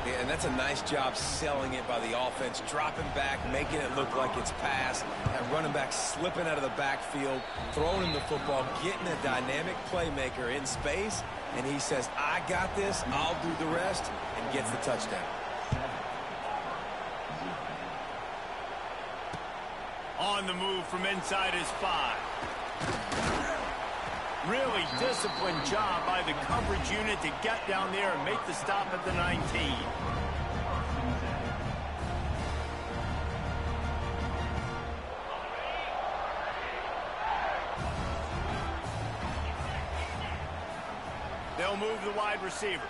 Yeah, and that's a nice job selling it by the offense, dropping back, making it look like it's pass, and running back slipping out of the backfield, throwing him the football, getting a dynamic playmaker in space, and he says, I got this, I'll do the rest, and gets the touchdown. On the move from inside his 5. Really disciplined job by the coverage unit to get down there and make the stop at the 19. They'll move the wide receiver.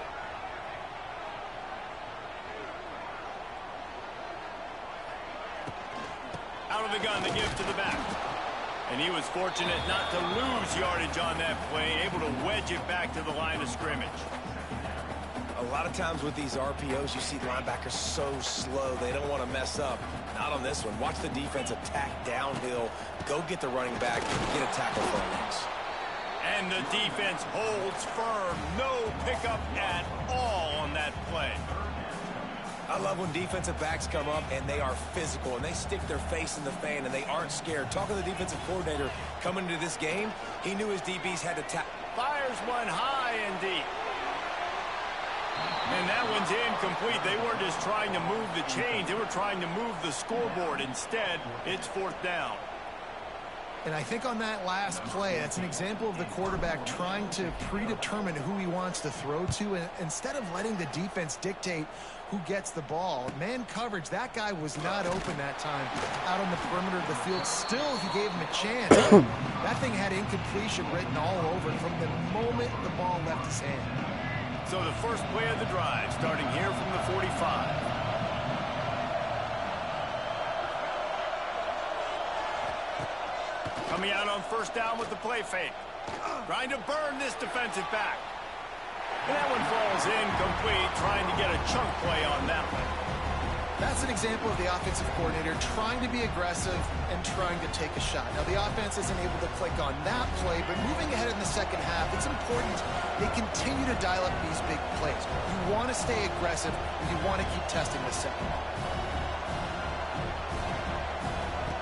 Out of the gun, the give to the back. And he was fortunate not to lose yardage on that play, able to wedge it back to the line of scrimmage. A lot of times with these RPOs, you see linebackers so slow, they don't want to mess up. Not on this one. Watch the defense attack downhill, go get the running back, get a tackle for a loss. And the defense holds firm. No pickup at all on that play. I love when defensive backs come up and they are physical and they stick their face in the fan and they aren't scared. Talking to the defensive coordinator coming into this game, he knew his DBs had to tap. Fires one high and deep. And that one's incomplete. They weren't just trying to move the chains. They were trying to move the scoreboard. Instead, it's 4th down. And I think on that last play, that's an example of the quarterback trying to predetermine who he wants to throw to. And instead of letting the defense dictate who gets the ball, man coverage, that guy was not open that time out on the perimeter of the field. Still, he gave him a chance. That thing had incompletion written all over it from the moment the ball left his hand. So the first play of the drive, starting here from the 45. Coming out on first down with the play fake. Trying to burn this defensive back. And that one falls incomplete, trying to get a chunk play on that one. That's an example of the offensive coordinator trying to be aggressive and trying to take a shot. Now, the offense isn't able to click on that play, but moving ahead in the second half, it's important they continue to dial up these big plays. You want to stay aggressive, and you want to keep testing the second.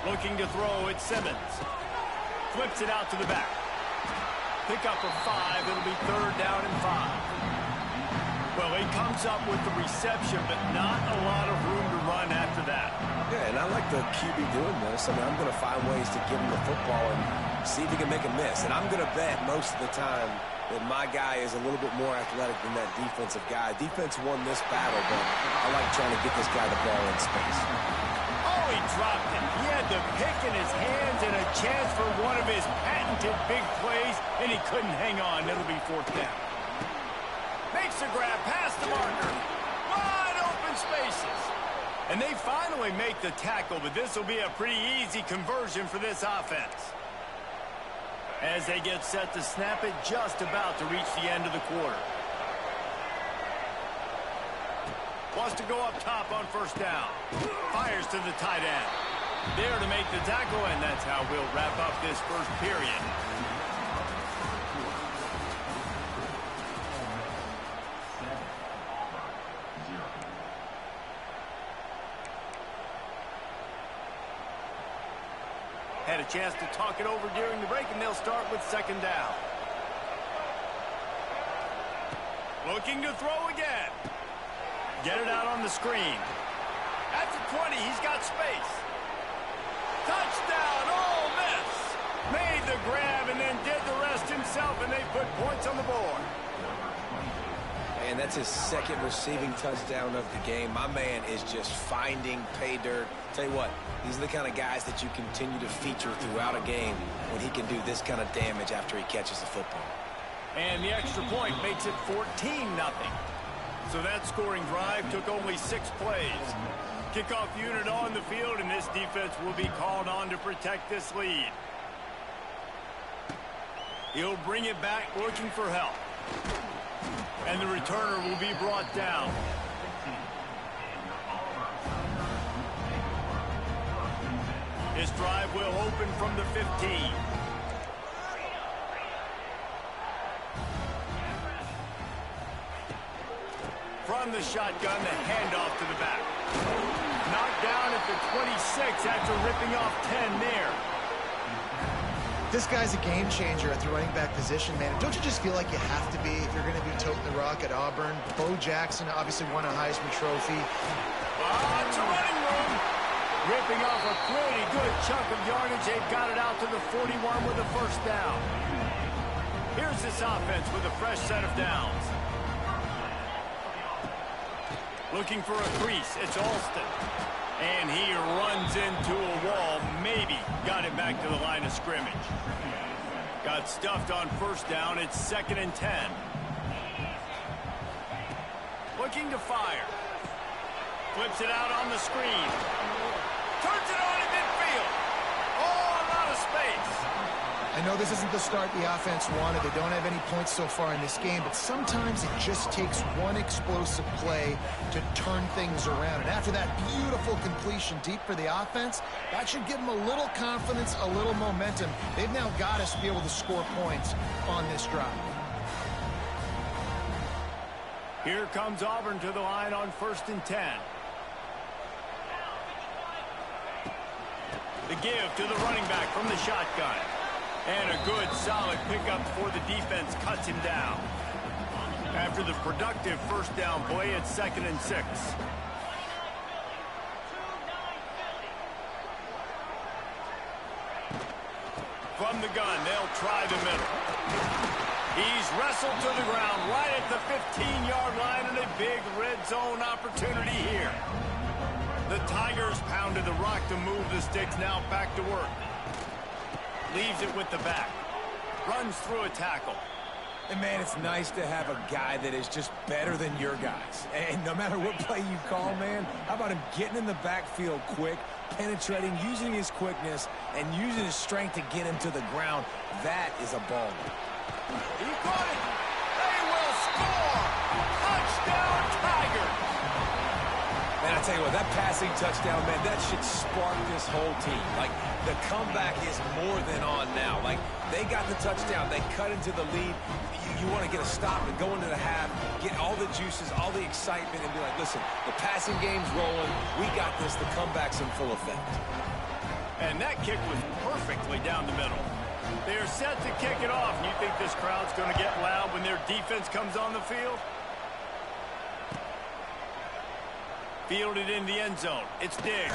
Looking to throw, it's Simmons. Flips it out to the back. Pick up a 5. It'll be third down and 5. Well, he comes up with the reception, but not a lot of room to run after that. Yeah, and I like the QB doing this. I mean, I'm going to find ways to give him the football and see if he can make a miss. And I'm going to bet most of the time that my guy is a little bit more athletic than that defensive guy. Defense won this battle, but I like trying to get this guy the ball in space. Oh, he dropped it. He had the pick in his hands and a chance for one of his patented big plays, and he couldn't hang on. It'll be fourth down. Makes a grab past the marker. Wide open spaces. And they finally make the tackle, but this will be a pretty easy conversion for this offense. As they get set to snap it, just about to reach the end of the quarter. Wants to go up top on first down. Fires to the tight end. There to make the tackle, and that's how we'll wrap up this first period. Had a chance to talk it over during the break, and they'll start with second down. Looking to throw again. Get it out on the screen. At the 20, he's got space. Touchdown, Ole Miss. Made the grab and then did the rest himself, and they put points on the board. And that's his second receiving touchdown of the game. My man is just finding pay dirt. Tell you what, these are the kind of guys that you continue to feature throughout a game when he can do this kind of damage after he catches the football. And the extra point makes it 14-0. So that scoring drive took only 6 plays. Kickoff unit on the field, and this defense will be called on to protect this lead. He'll bring it back looking for help. And the returner will be brought down. This drive will open from the 15. From the shotgun, the handoff to the back. Knocked down at the 26 after ripping off 10 there. This guy's a game changer at the running back position, man. Don't you just feel like you have to be if you're going to be toting the rock at Auburn? Bo Jackson obviously won a Heisman Trophy. It's a running room. Ripping off a pretty good chunk of yardage. They've got it out to the 41 with a first down. Here's this offense with a fresh set of downs. Looking for a crease. It's Alston. And he runs into a wall. Maybe got it back to the line of scrimmage. Got stuffed on first down. It's 2nd and 10. Looking to fire. Flips it out on the screen. Turns it on in midfield. Oh, a lot of space. I know this isn't the start the offense wanted. They don't have any points so far in this game, but sometimes it just takes one explosive play to turn things around. And after that beautiful completion deep for the offense, that should give them a little confidence, a little momentum. They've now got us to be able to score points on this drive. Here comes Auburn to the line on 1st and 10. The give to the running back from the shotgun. And a good, solid pickup before the defense cuts him down. After the productive first down play, it's 2nd and 6. From the gun, they'll try the middle. He's wrestled to the ground right at the 15-yard line, and a big red zone opportunity here. The Tigers pounded the rock to move the sticks, now back to work. Leaves it with the back. Runs through a tackle. And, man, it's nice to have a guy that is just better than your guys. And no matter what play you call, man, how about him getting in the backfield quick, penetrating, using his quickness, and using his strength to get him to the ground. That is a baller. He caught it. They will score. Touchdown, Tigers. Man, I tell you what, that passing touchdown, man, that should spark this whole team. Like, the comeback is more than on now. Like, they got the touchdown. They cut into the lead. You want to get a stop and go into the half, get all the juices, all the excitement, and be like, listen, the passing game's rolling. We got this. The comeback's in full effect. And that kick was perfectly down the middle. They're set to kick it off. And you think this crowd's going to get loud when their defense comes on the field? Fielded in the end zone. It's Diggs.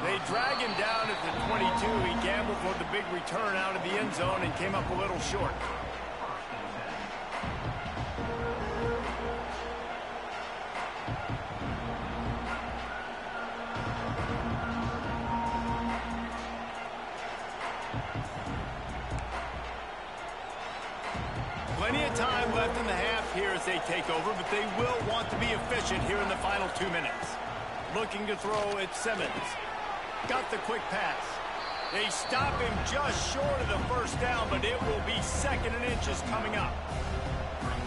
They drag him down at the 22. He gambled for the big return out of the end zone and came up a little short. Plenty of time left in the half here as they take over, but they will want to be efficient here in the final 2 minutes. Looking to throw at Simmons. Got the quick pass. They stop him just short of the first down, but it will be 2nd and inches coming up.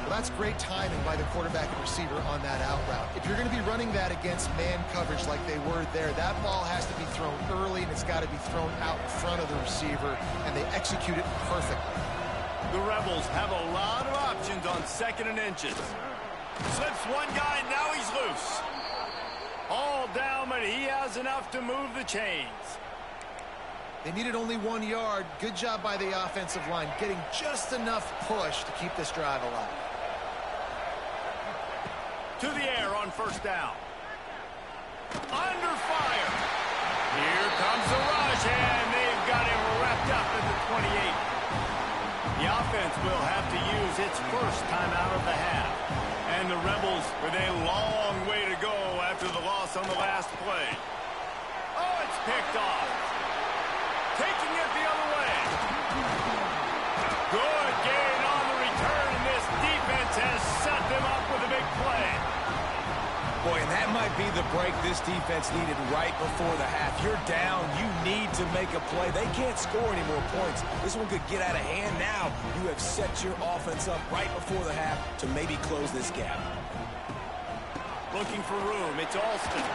Well, that's great timing by the quarterback and receiver on that out route. If you're going to be running that against man coverage like they were there, that ball has to be thrown early, and it's got to be thrown out in front of the receiver, and they execute it perfectly. The Rebels have a lot of options on 2nd and inches. Slips one guy, now he's loose. All down, but he has enough to move the chains. They needed only 1 yard. Good job by the offensive line, getting just enough push to keep this drive alive. To the air on first down. Under fire. Here comes the rush, and they've got him wrapped up at the 28. The offense will have to use its first timeout of the half. And the Rebels with a long way to go after the loss on the last play. Oh, it's picked off. Taking it the other way. Good gain on the return, and this defense has set them up with a big play. Boy, and that might be the break this defense needed right before the half. You're down. You need to make a play. They can't score any more points. This one could get out of hand now. You have set your offense up right before the half to maybe close this gap. Looking for room. It's Alston.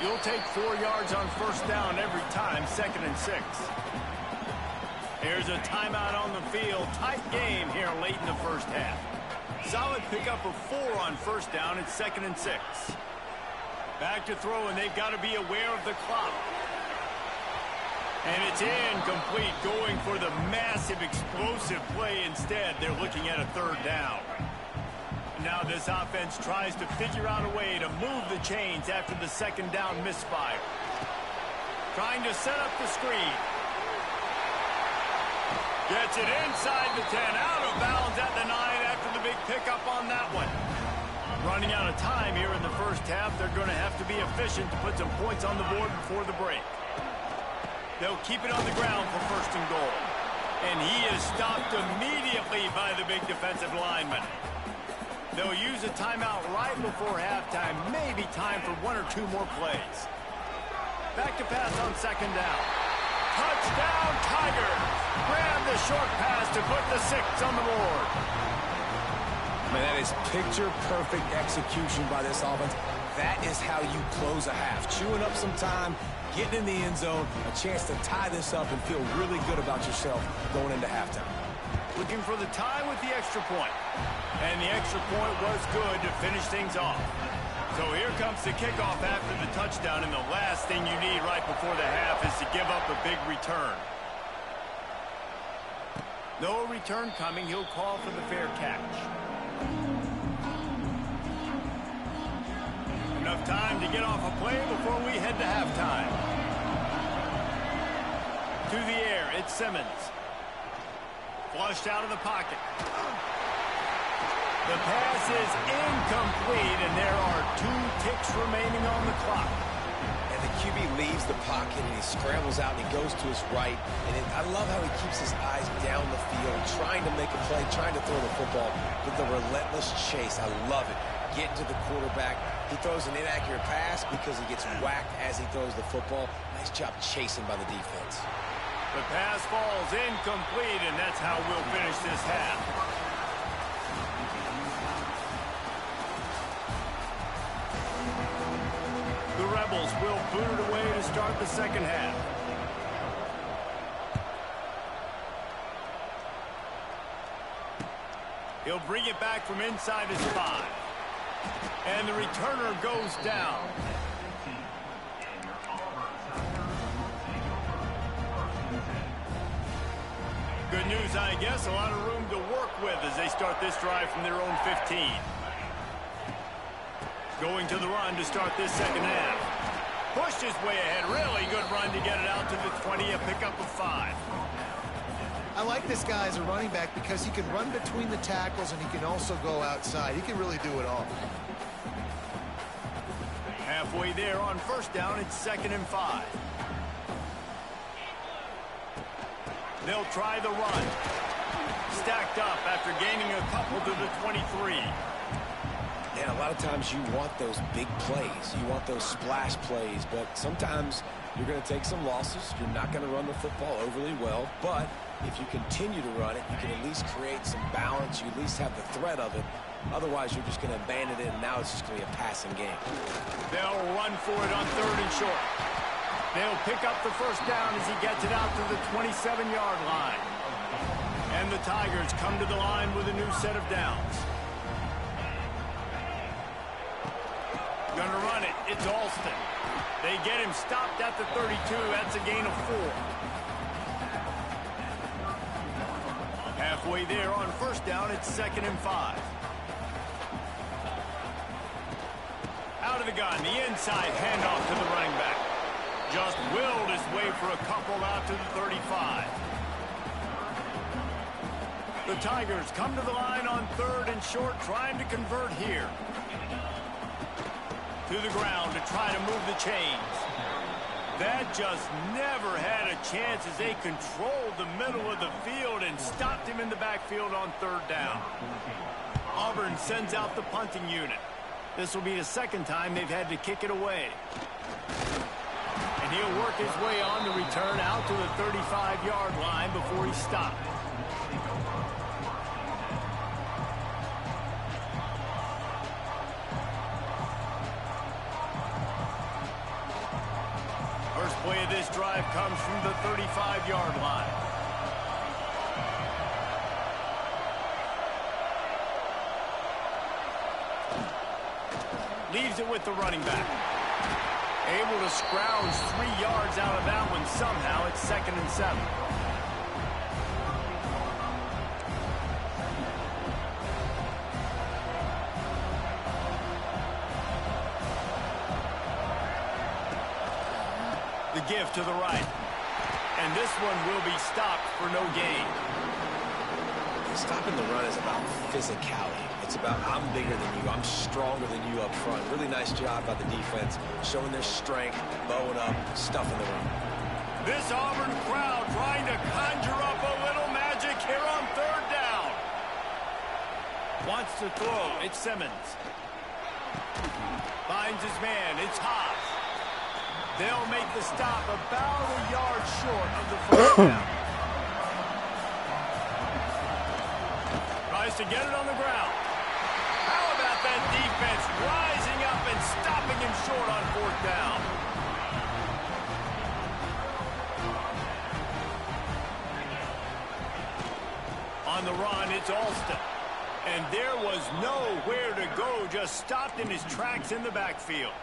You'll take 4 yards on first down every time, 2nd and 6. Here's a timeout on the field. Tight game here late in the first half. Solid pickup of 4 on first down. It's 2nd and 6. Back to throw, and they've got to be aware of the clock. And it's incomplete, going for the massive explosive play instead. They're looking at a 3rd down. Now this offense tries to figure out a way to move the chains after the 2nd down misfire. Trying to set up the screen. Gets it inside the 10, out of bounds at the 9 after the big pickup on that one. Running out of time here in the first half. They're going to have to be efficient to put some points on the board before the break. They'll keep it on the ground for 1st and goal. And he is stopped immediately by the big defensive lineman. They'll use a timeout right before halftime. Maybe time for 1 or 2 more plays. Back to pass on 2nd down. Touchdown, Tigers! Grab the short pass to put the 6 on the board. Man, that is picture-perfect execution by this offense. That is how you close a half. Chewing up some time, getting in the end zone, a chance to tie this up and feel really good about yourself going into halftime. Looking for the tie with the extra point. And the extra point was good to finish things off. So here comes the kickoff after the touchdown, and the last thing you need right before the half is to give up a big return. No return coming. He'll call for the fair catch. Enough time to get off a play before we head to halftime. To the air, it's Simmons. Flushed out of the pocket. The pass is incomplete, and there are 2 ticks remaining on the clock. And the QB leaves the pocket and he scrambles out and he goes to his right. And I love how he keeps his eyes down the field, trying to make a play, trying to throw the football with the relentless chase. I love it. Getting to the quarterback. He throws an inaccurate pass because he gets whacked as he throws the football. Nice job chasing by the defense. The pass falls incomplete, and that's how we'll finish this half. The Rebels will boot it away to start the second half. He'll bring it back from inside his 5. And the returner goes down. Good news, I guess. A lot of room to work with as they start this drive from their own 15. Going to the run to start this second half. Pushed his way ahead. Really good run to get it out to the 20, a pickup of 5. I like this guy as a running back because he can run between the tackles and he can also go outside. He can really do it all. Halfway there on first down, it's 2nd and 5. They'll try the run. Stacked up after gaining a couple to the 23. And a lot of times you want those big plays. You want those splash plays, but sometimes you're going to take some losses. You're not going to run the football overly well, but if you continue to run it, you can at least create some balance. You at least have the threat of it. Otherwise, you're just going to abandon it, and now it's just going to be a passing game. They'll run for it on 3rd and short. They'll pick up the first down as he gets it out to the 27-yard line. And the Tigers come to the line with a new set of downs. Gonna run it. It's Alston. They get him stopped at the 32. That's a gain of 4. Halfway there on first down, it's 2nd and 5. Out of the gun, the inside handoff to the running back. Just willed his way for a couple out to the 35. The Tigers come to the line on 3rd and short, trying to convert here. To the ground to try to move the chains. That just never had a chance as they controlled the middle of the field and stopped him in the backfield on 3rd down. Auburn sends out the punting unit. This will be the 2nd time they've had to kick it away. And he'll work his way on the return out to the 35-yard line before he's stopped. First play of this drive comes from the 35-yard line. Leaves it with the running back. Able to scrounge 3 yards out of that one somehow. It's 2nd and 7. The give to the right. And this one will be stopped for no gain. Stopping the run is about physicality. It's about I'm bigger than you. I'm stronger than you up front. Really nice job by the defense, showing their strength, bowing up, stuffing the run. This Auburn crowd trying to conjure up a little magic here on 3rd down. Wants to throw. It's Simmons. Finds his man. It's Haas. They'll make the stop about a yard short of the first down. Tries to get it on the ground. How about that defense rising up and stopping him short on 4th down? On the run, it's Alston. And there was nowhere to go, just stopped in his tracks in the backfield.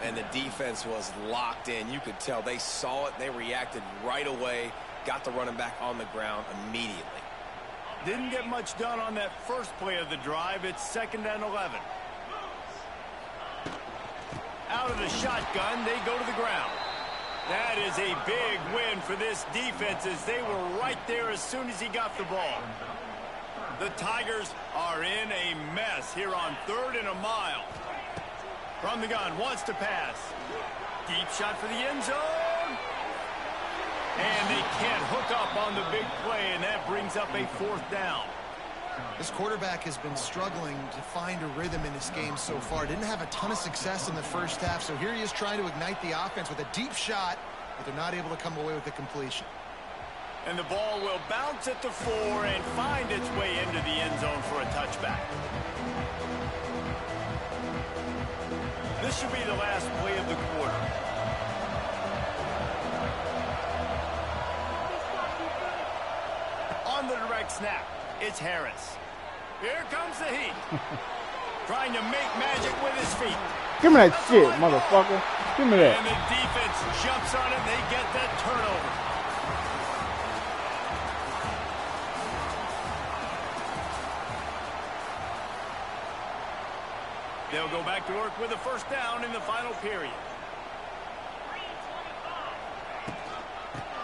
And the defense was locked in. You could tell they saw it. They reacted right away. Got the running back on the ground immediately. Didn't get much done on that first play of the drive. It's 2nd and 11. Out of the shotgun, they go to the ground. That is a big win for this defense as they were right there as soon as he got the ball. The Tigers are in a mess here on 3rd and a mile. From the gun, wants to pass. Deep shot for the end zone. And they can't hook up on the big play, and that brings up a 4th down. This quarterback has been struggling to find a rhythm in this game so far. Didn't have a ton of success in the first half, so here he is trying to ignite the offense with a deep shot, but they're not able to come away with the completion. And the ball will bounce at the 4 and find its way into the end zone for a touchback. This should be the last play of the quarter. On the direct snap, it's Harris. Here comes the heat. Trying to make magic with his feet. Give me that shit, motherfucker. Give me that. And the defense jumps on it, and they get that turnover. They'll go back to work with a 1st down in the final period.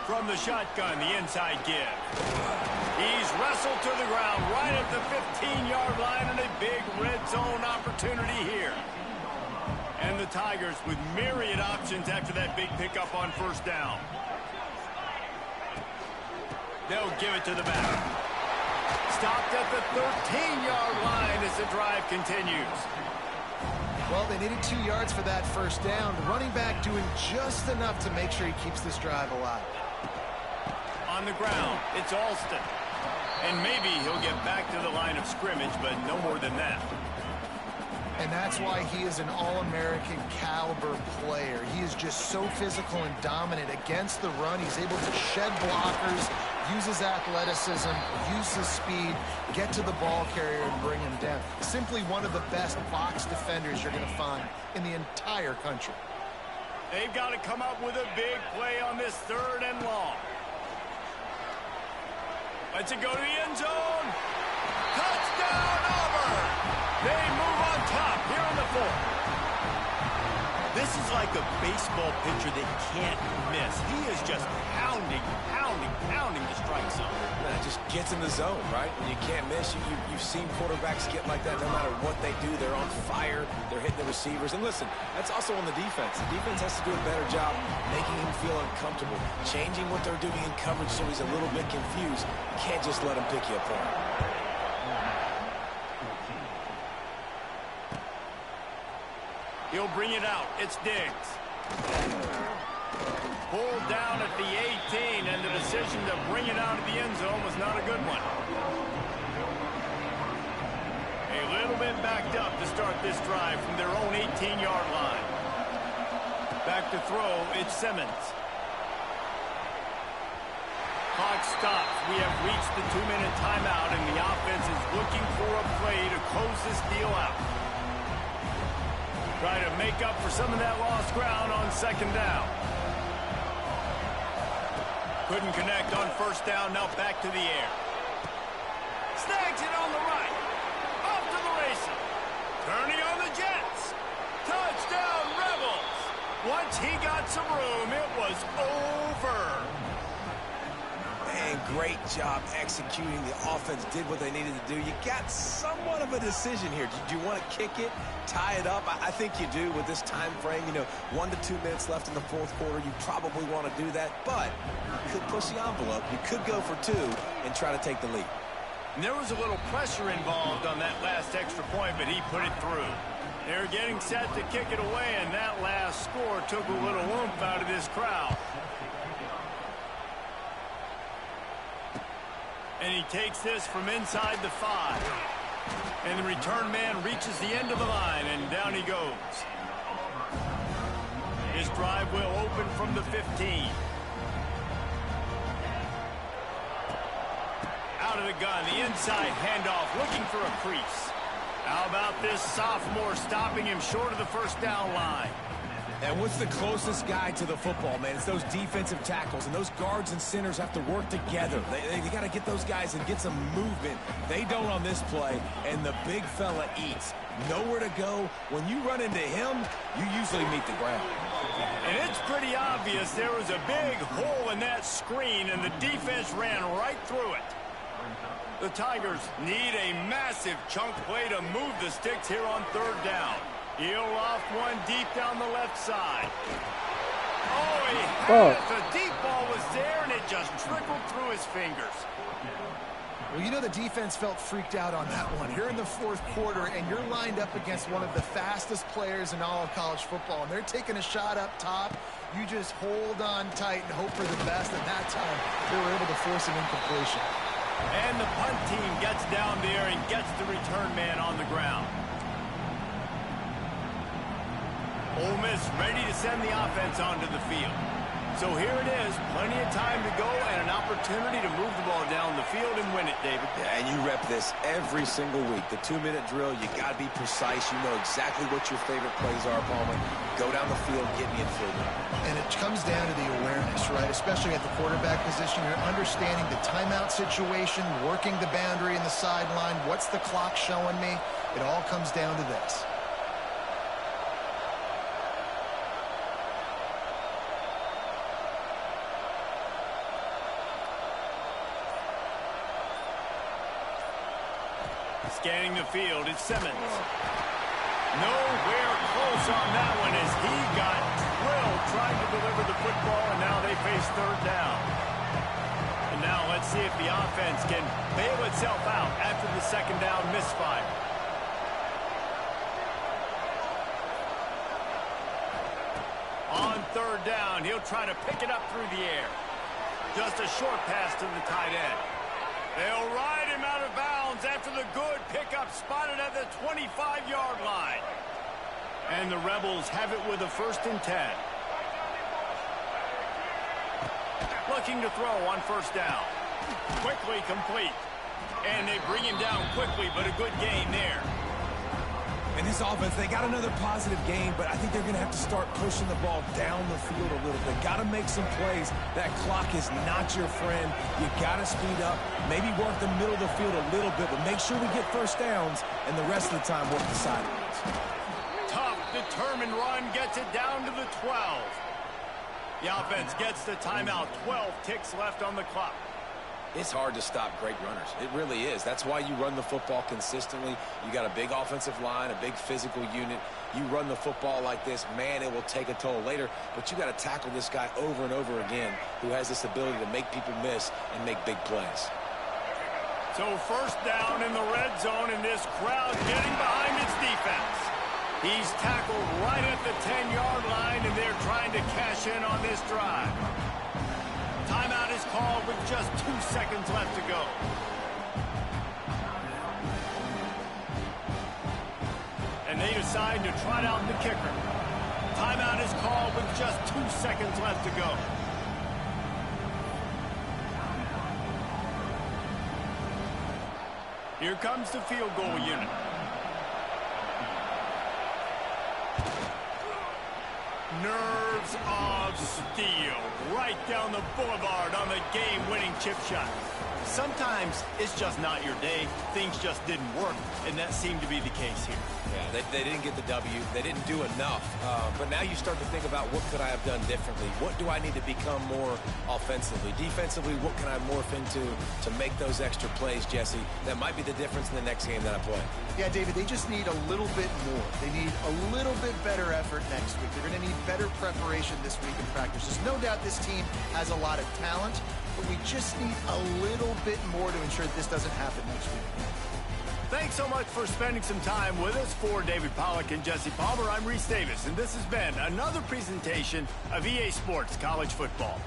From the shotgun, the inside give. He's wrestled to the ground right at the 15-yard line, and a big red zone opportunity here. And the Tigers with myriad options after that big pickup on 1st down. They'll give it to the back. Stopped at the 13-yard line as the drive continues. Well, they needed 2 yards for that 1st down. The running back doing just enough to make sure he keeps this drive alive. On the ground, it's Alston. And maybe he'll get back to the line of scrimmage, but no more than that. And that's why he is an All-American caliber player. He is just so physical and dominant against the run. He's able to shed blockers, use his athleticism, use his speed, get to the ball carrier and bring him down. Simply one of the best box defenders you're going to find in the entire country. They've got to come up with a big play on this 3rd and long. Let's it go to the end zone. Touchdown, Auburn! They move on top here in the 4th. This is like a baseball pitcher that can't miss. He is just pounding the strike zone. It just gets in the zone, right? When you can't miss, you've seen quarterbacks get like that no matter what they do. They're on fire. They're hitting the receivers. And listen, that's also on the defense. The defense has to do a better job making him feel uncomfortable, changing what they're doing in coverage so he's a little bit confused. You can't just let him pick you apart. He'll bring it out. It's Diggs. Pulled down at the 18, and the decision to bring it out of the end zone was not a good one. A little bit backed up to start this drive from their own 18-yard line. Back to throw, it's Simmons. Clock stops. We have reached the 2-minute timeout, and the offense is looking for a play to close this deal out. Try to make up for some of that lost ground on 2nd down. Couldn't connect on 1st down. Now back to the air. Snags it on the right. Off to the races. Turning on the Jets. Touchdown, Rebels. Once he got some room, it was over. Man, great job executing. The offense did what they needed to do. You got somewhat of a decision here. Do you want to kick it, tie it up? I think you do with this time frame. 1 to 2 minutes left in the 4th quarter. You probably want to do that, but you could push the envelope. You could go for 2 and try to take the lead. And there was a little pressure involved on that last extra point, but he put it through. They're getting set to kick it away, and that last score took a little oomph out of this crowd. And he takes this from inside the 5. And the return man reaches the end of the line, and down he goes. His drive will open from the 15. Out of the gun, the inside handoff, looking for a crease. How about this sophomore stopping him short of the 1st down line? And what's the closest guy to the football, man? It's those defensive tackles, and those guards and centers have to work together. They got to get those guys and get some movement. They don't on this play, and the big fella eats. Nowhere to go. When you run into him, you usually meet the ground. And it's pretty obvious there was a big hole in that screen, and the defense ran right through it. The Tigers need a massive chunk play to move the sticks here on 3rd down. He'll loft one deep down the left side. Oh, he had it. The deep ball was there, and it just trickled through his fingers. Well, you know the defense felt freaked out on that one. You're in the fourth quarter, and you're lined up against one of the fastest players in all of college football, and they're taking a shot up top. You just hold on tight and hope for the best, and that time they were able to force an incompletion. And the punt team gets down there and gets the return man on the ground. Ole Miss ready to send the offense onto the field. So here it is, plenty of time to go and an opportunity to move the ball down the field and win it, David. Yeah, and you rep this every single week. The 2-minute drill, you got to be precise. You know exactly what your favorite plays are, Palmer. Go down the field, get me in field. And it comes down to the awareness, right? Especially at the quarterback position. You're understanding the timeout situation, working the boundary in the sideline. What's the clock showing me? It all comes down to this. Scanning the field, it's Simmons. Nowhere close on that one as he got drilled trying to deliver the football, and now they face third down. And now let's see if the offense can bail itself out after the second down misfire. On third down, he'll try to pick it up through the air. Just a short pass to the tight end. They'll ride him out of bounds after the good pickup spotted at the 25-yard line. And the Rebels have it with a 1st and 10. Looking to throw on first down. Quickly complete. And they bring him down quickly, but a good gain there. And this offense, they got another positive game, but I think they're going to have to start pushing the ball down the field a little bit. Got to make some plays. That clock is not your friend. You got to speed up, maybe work the middle of the field a little bit, but make sure we get first downs, and the rest of the time work the sidelines. Tough, determined run gets it down to the 12. The offense gets the timeout. 12 ticks left on the clock. It's hard to stop great runners. It really is. That's why you run the football consistently. You got a big offensive line, a big physical unit. You run the football like this, man, it will take a toll later. But you got to tackle this guy over and over again who has this ability to make people miss and make big plays. So first down in the red zone, and this crowd getting behind its defense. He's tackled right at the 10-yard line, and they're trying to cash in on this drive. Timeout is called with just 2 seconds left to go. And they decide to trot out the kicker. Timeout is called with just 2 seconds left to go. Here comes the field goal unit. Nerves of steel right down the boulevard on the game-winning chip shot. Sometimes it's just not your day. Things just didn't work, and that seemed to be the case here. Yeah, they didn't get the W. They didn't do enough. But now you start to think about what could I have done differently? What do I need to become more offensively? Defensively, what can I morph into to make those extra plays, Jesse? That might be the difference in the next game that I play. Yeah, David, they just need a little bit more. They need a little bit better effort next week. They're going to need better preparation this week in practice. There's no doubt this team has a lot of talent, but we just need a little bit more to ensure that this doesn't happen next week. Thanks so much for spending some time with us. For David Pollack and Jesse Palmer, I'm Reese Davis, and this has been another presentation of EA Sports College Football.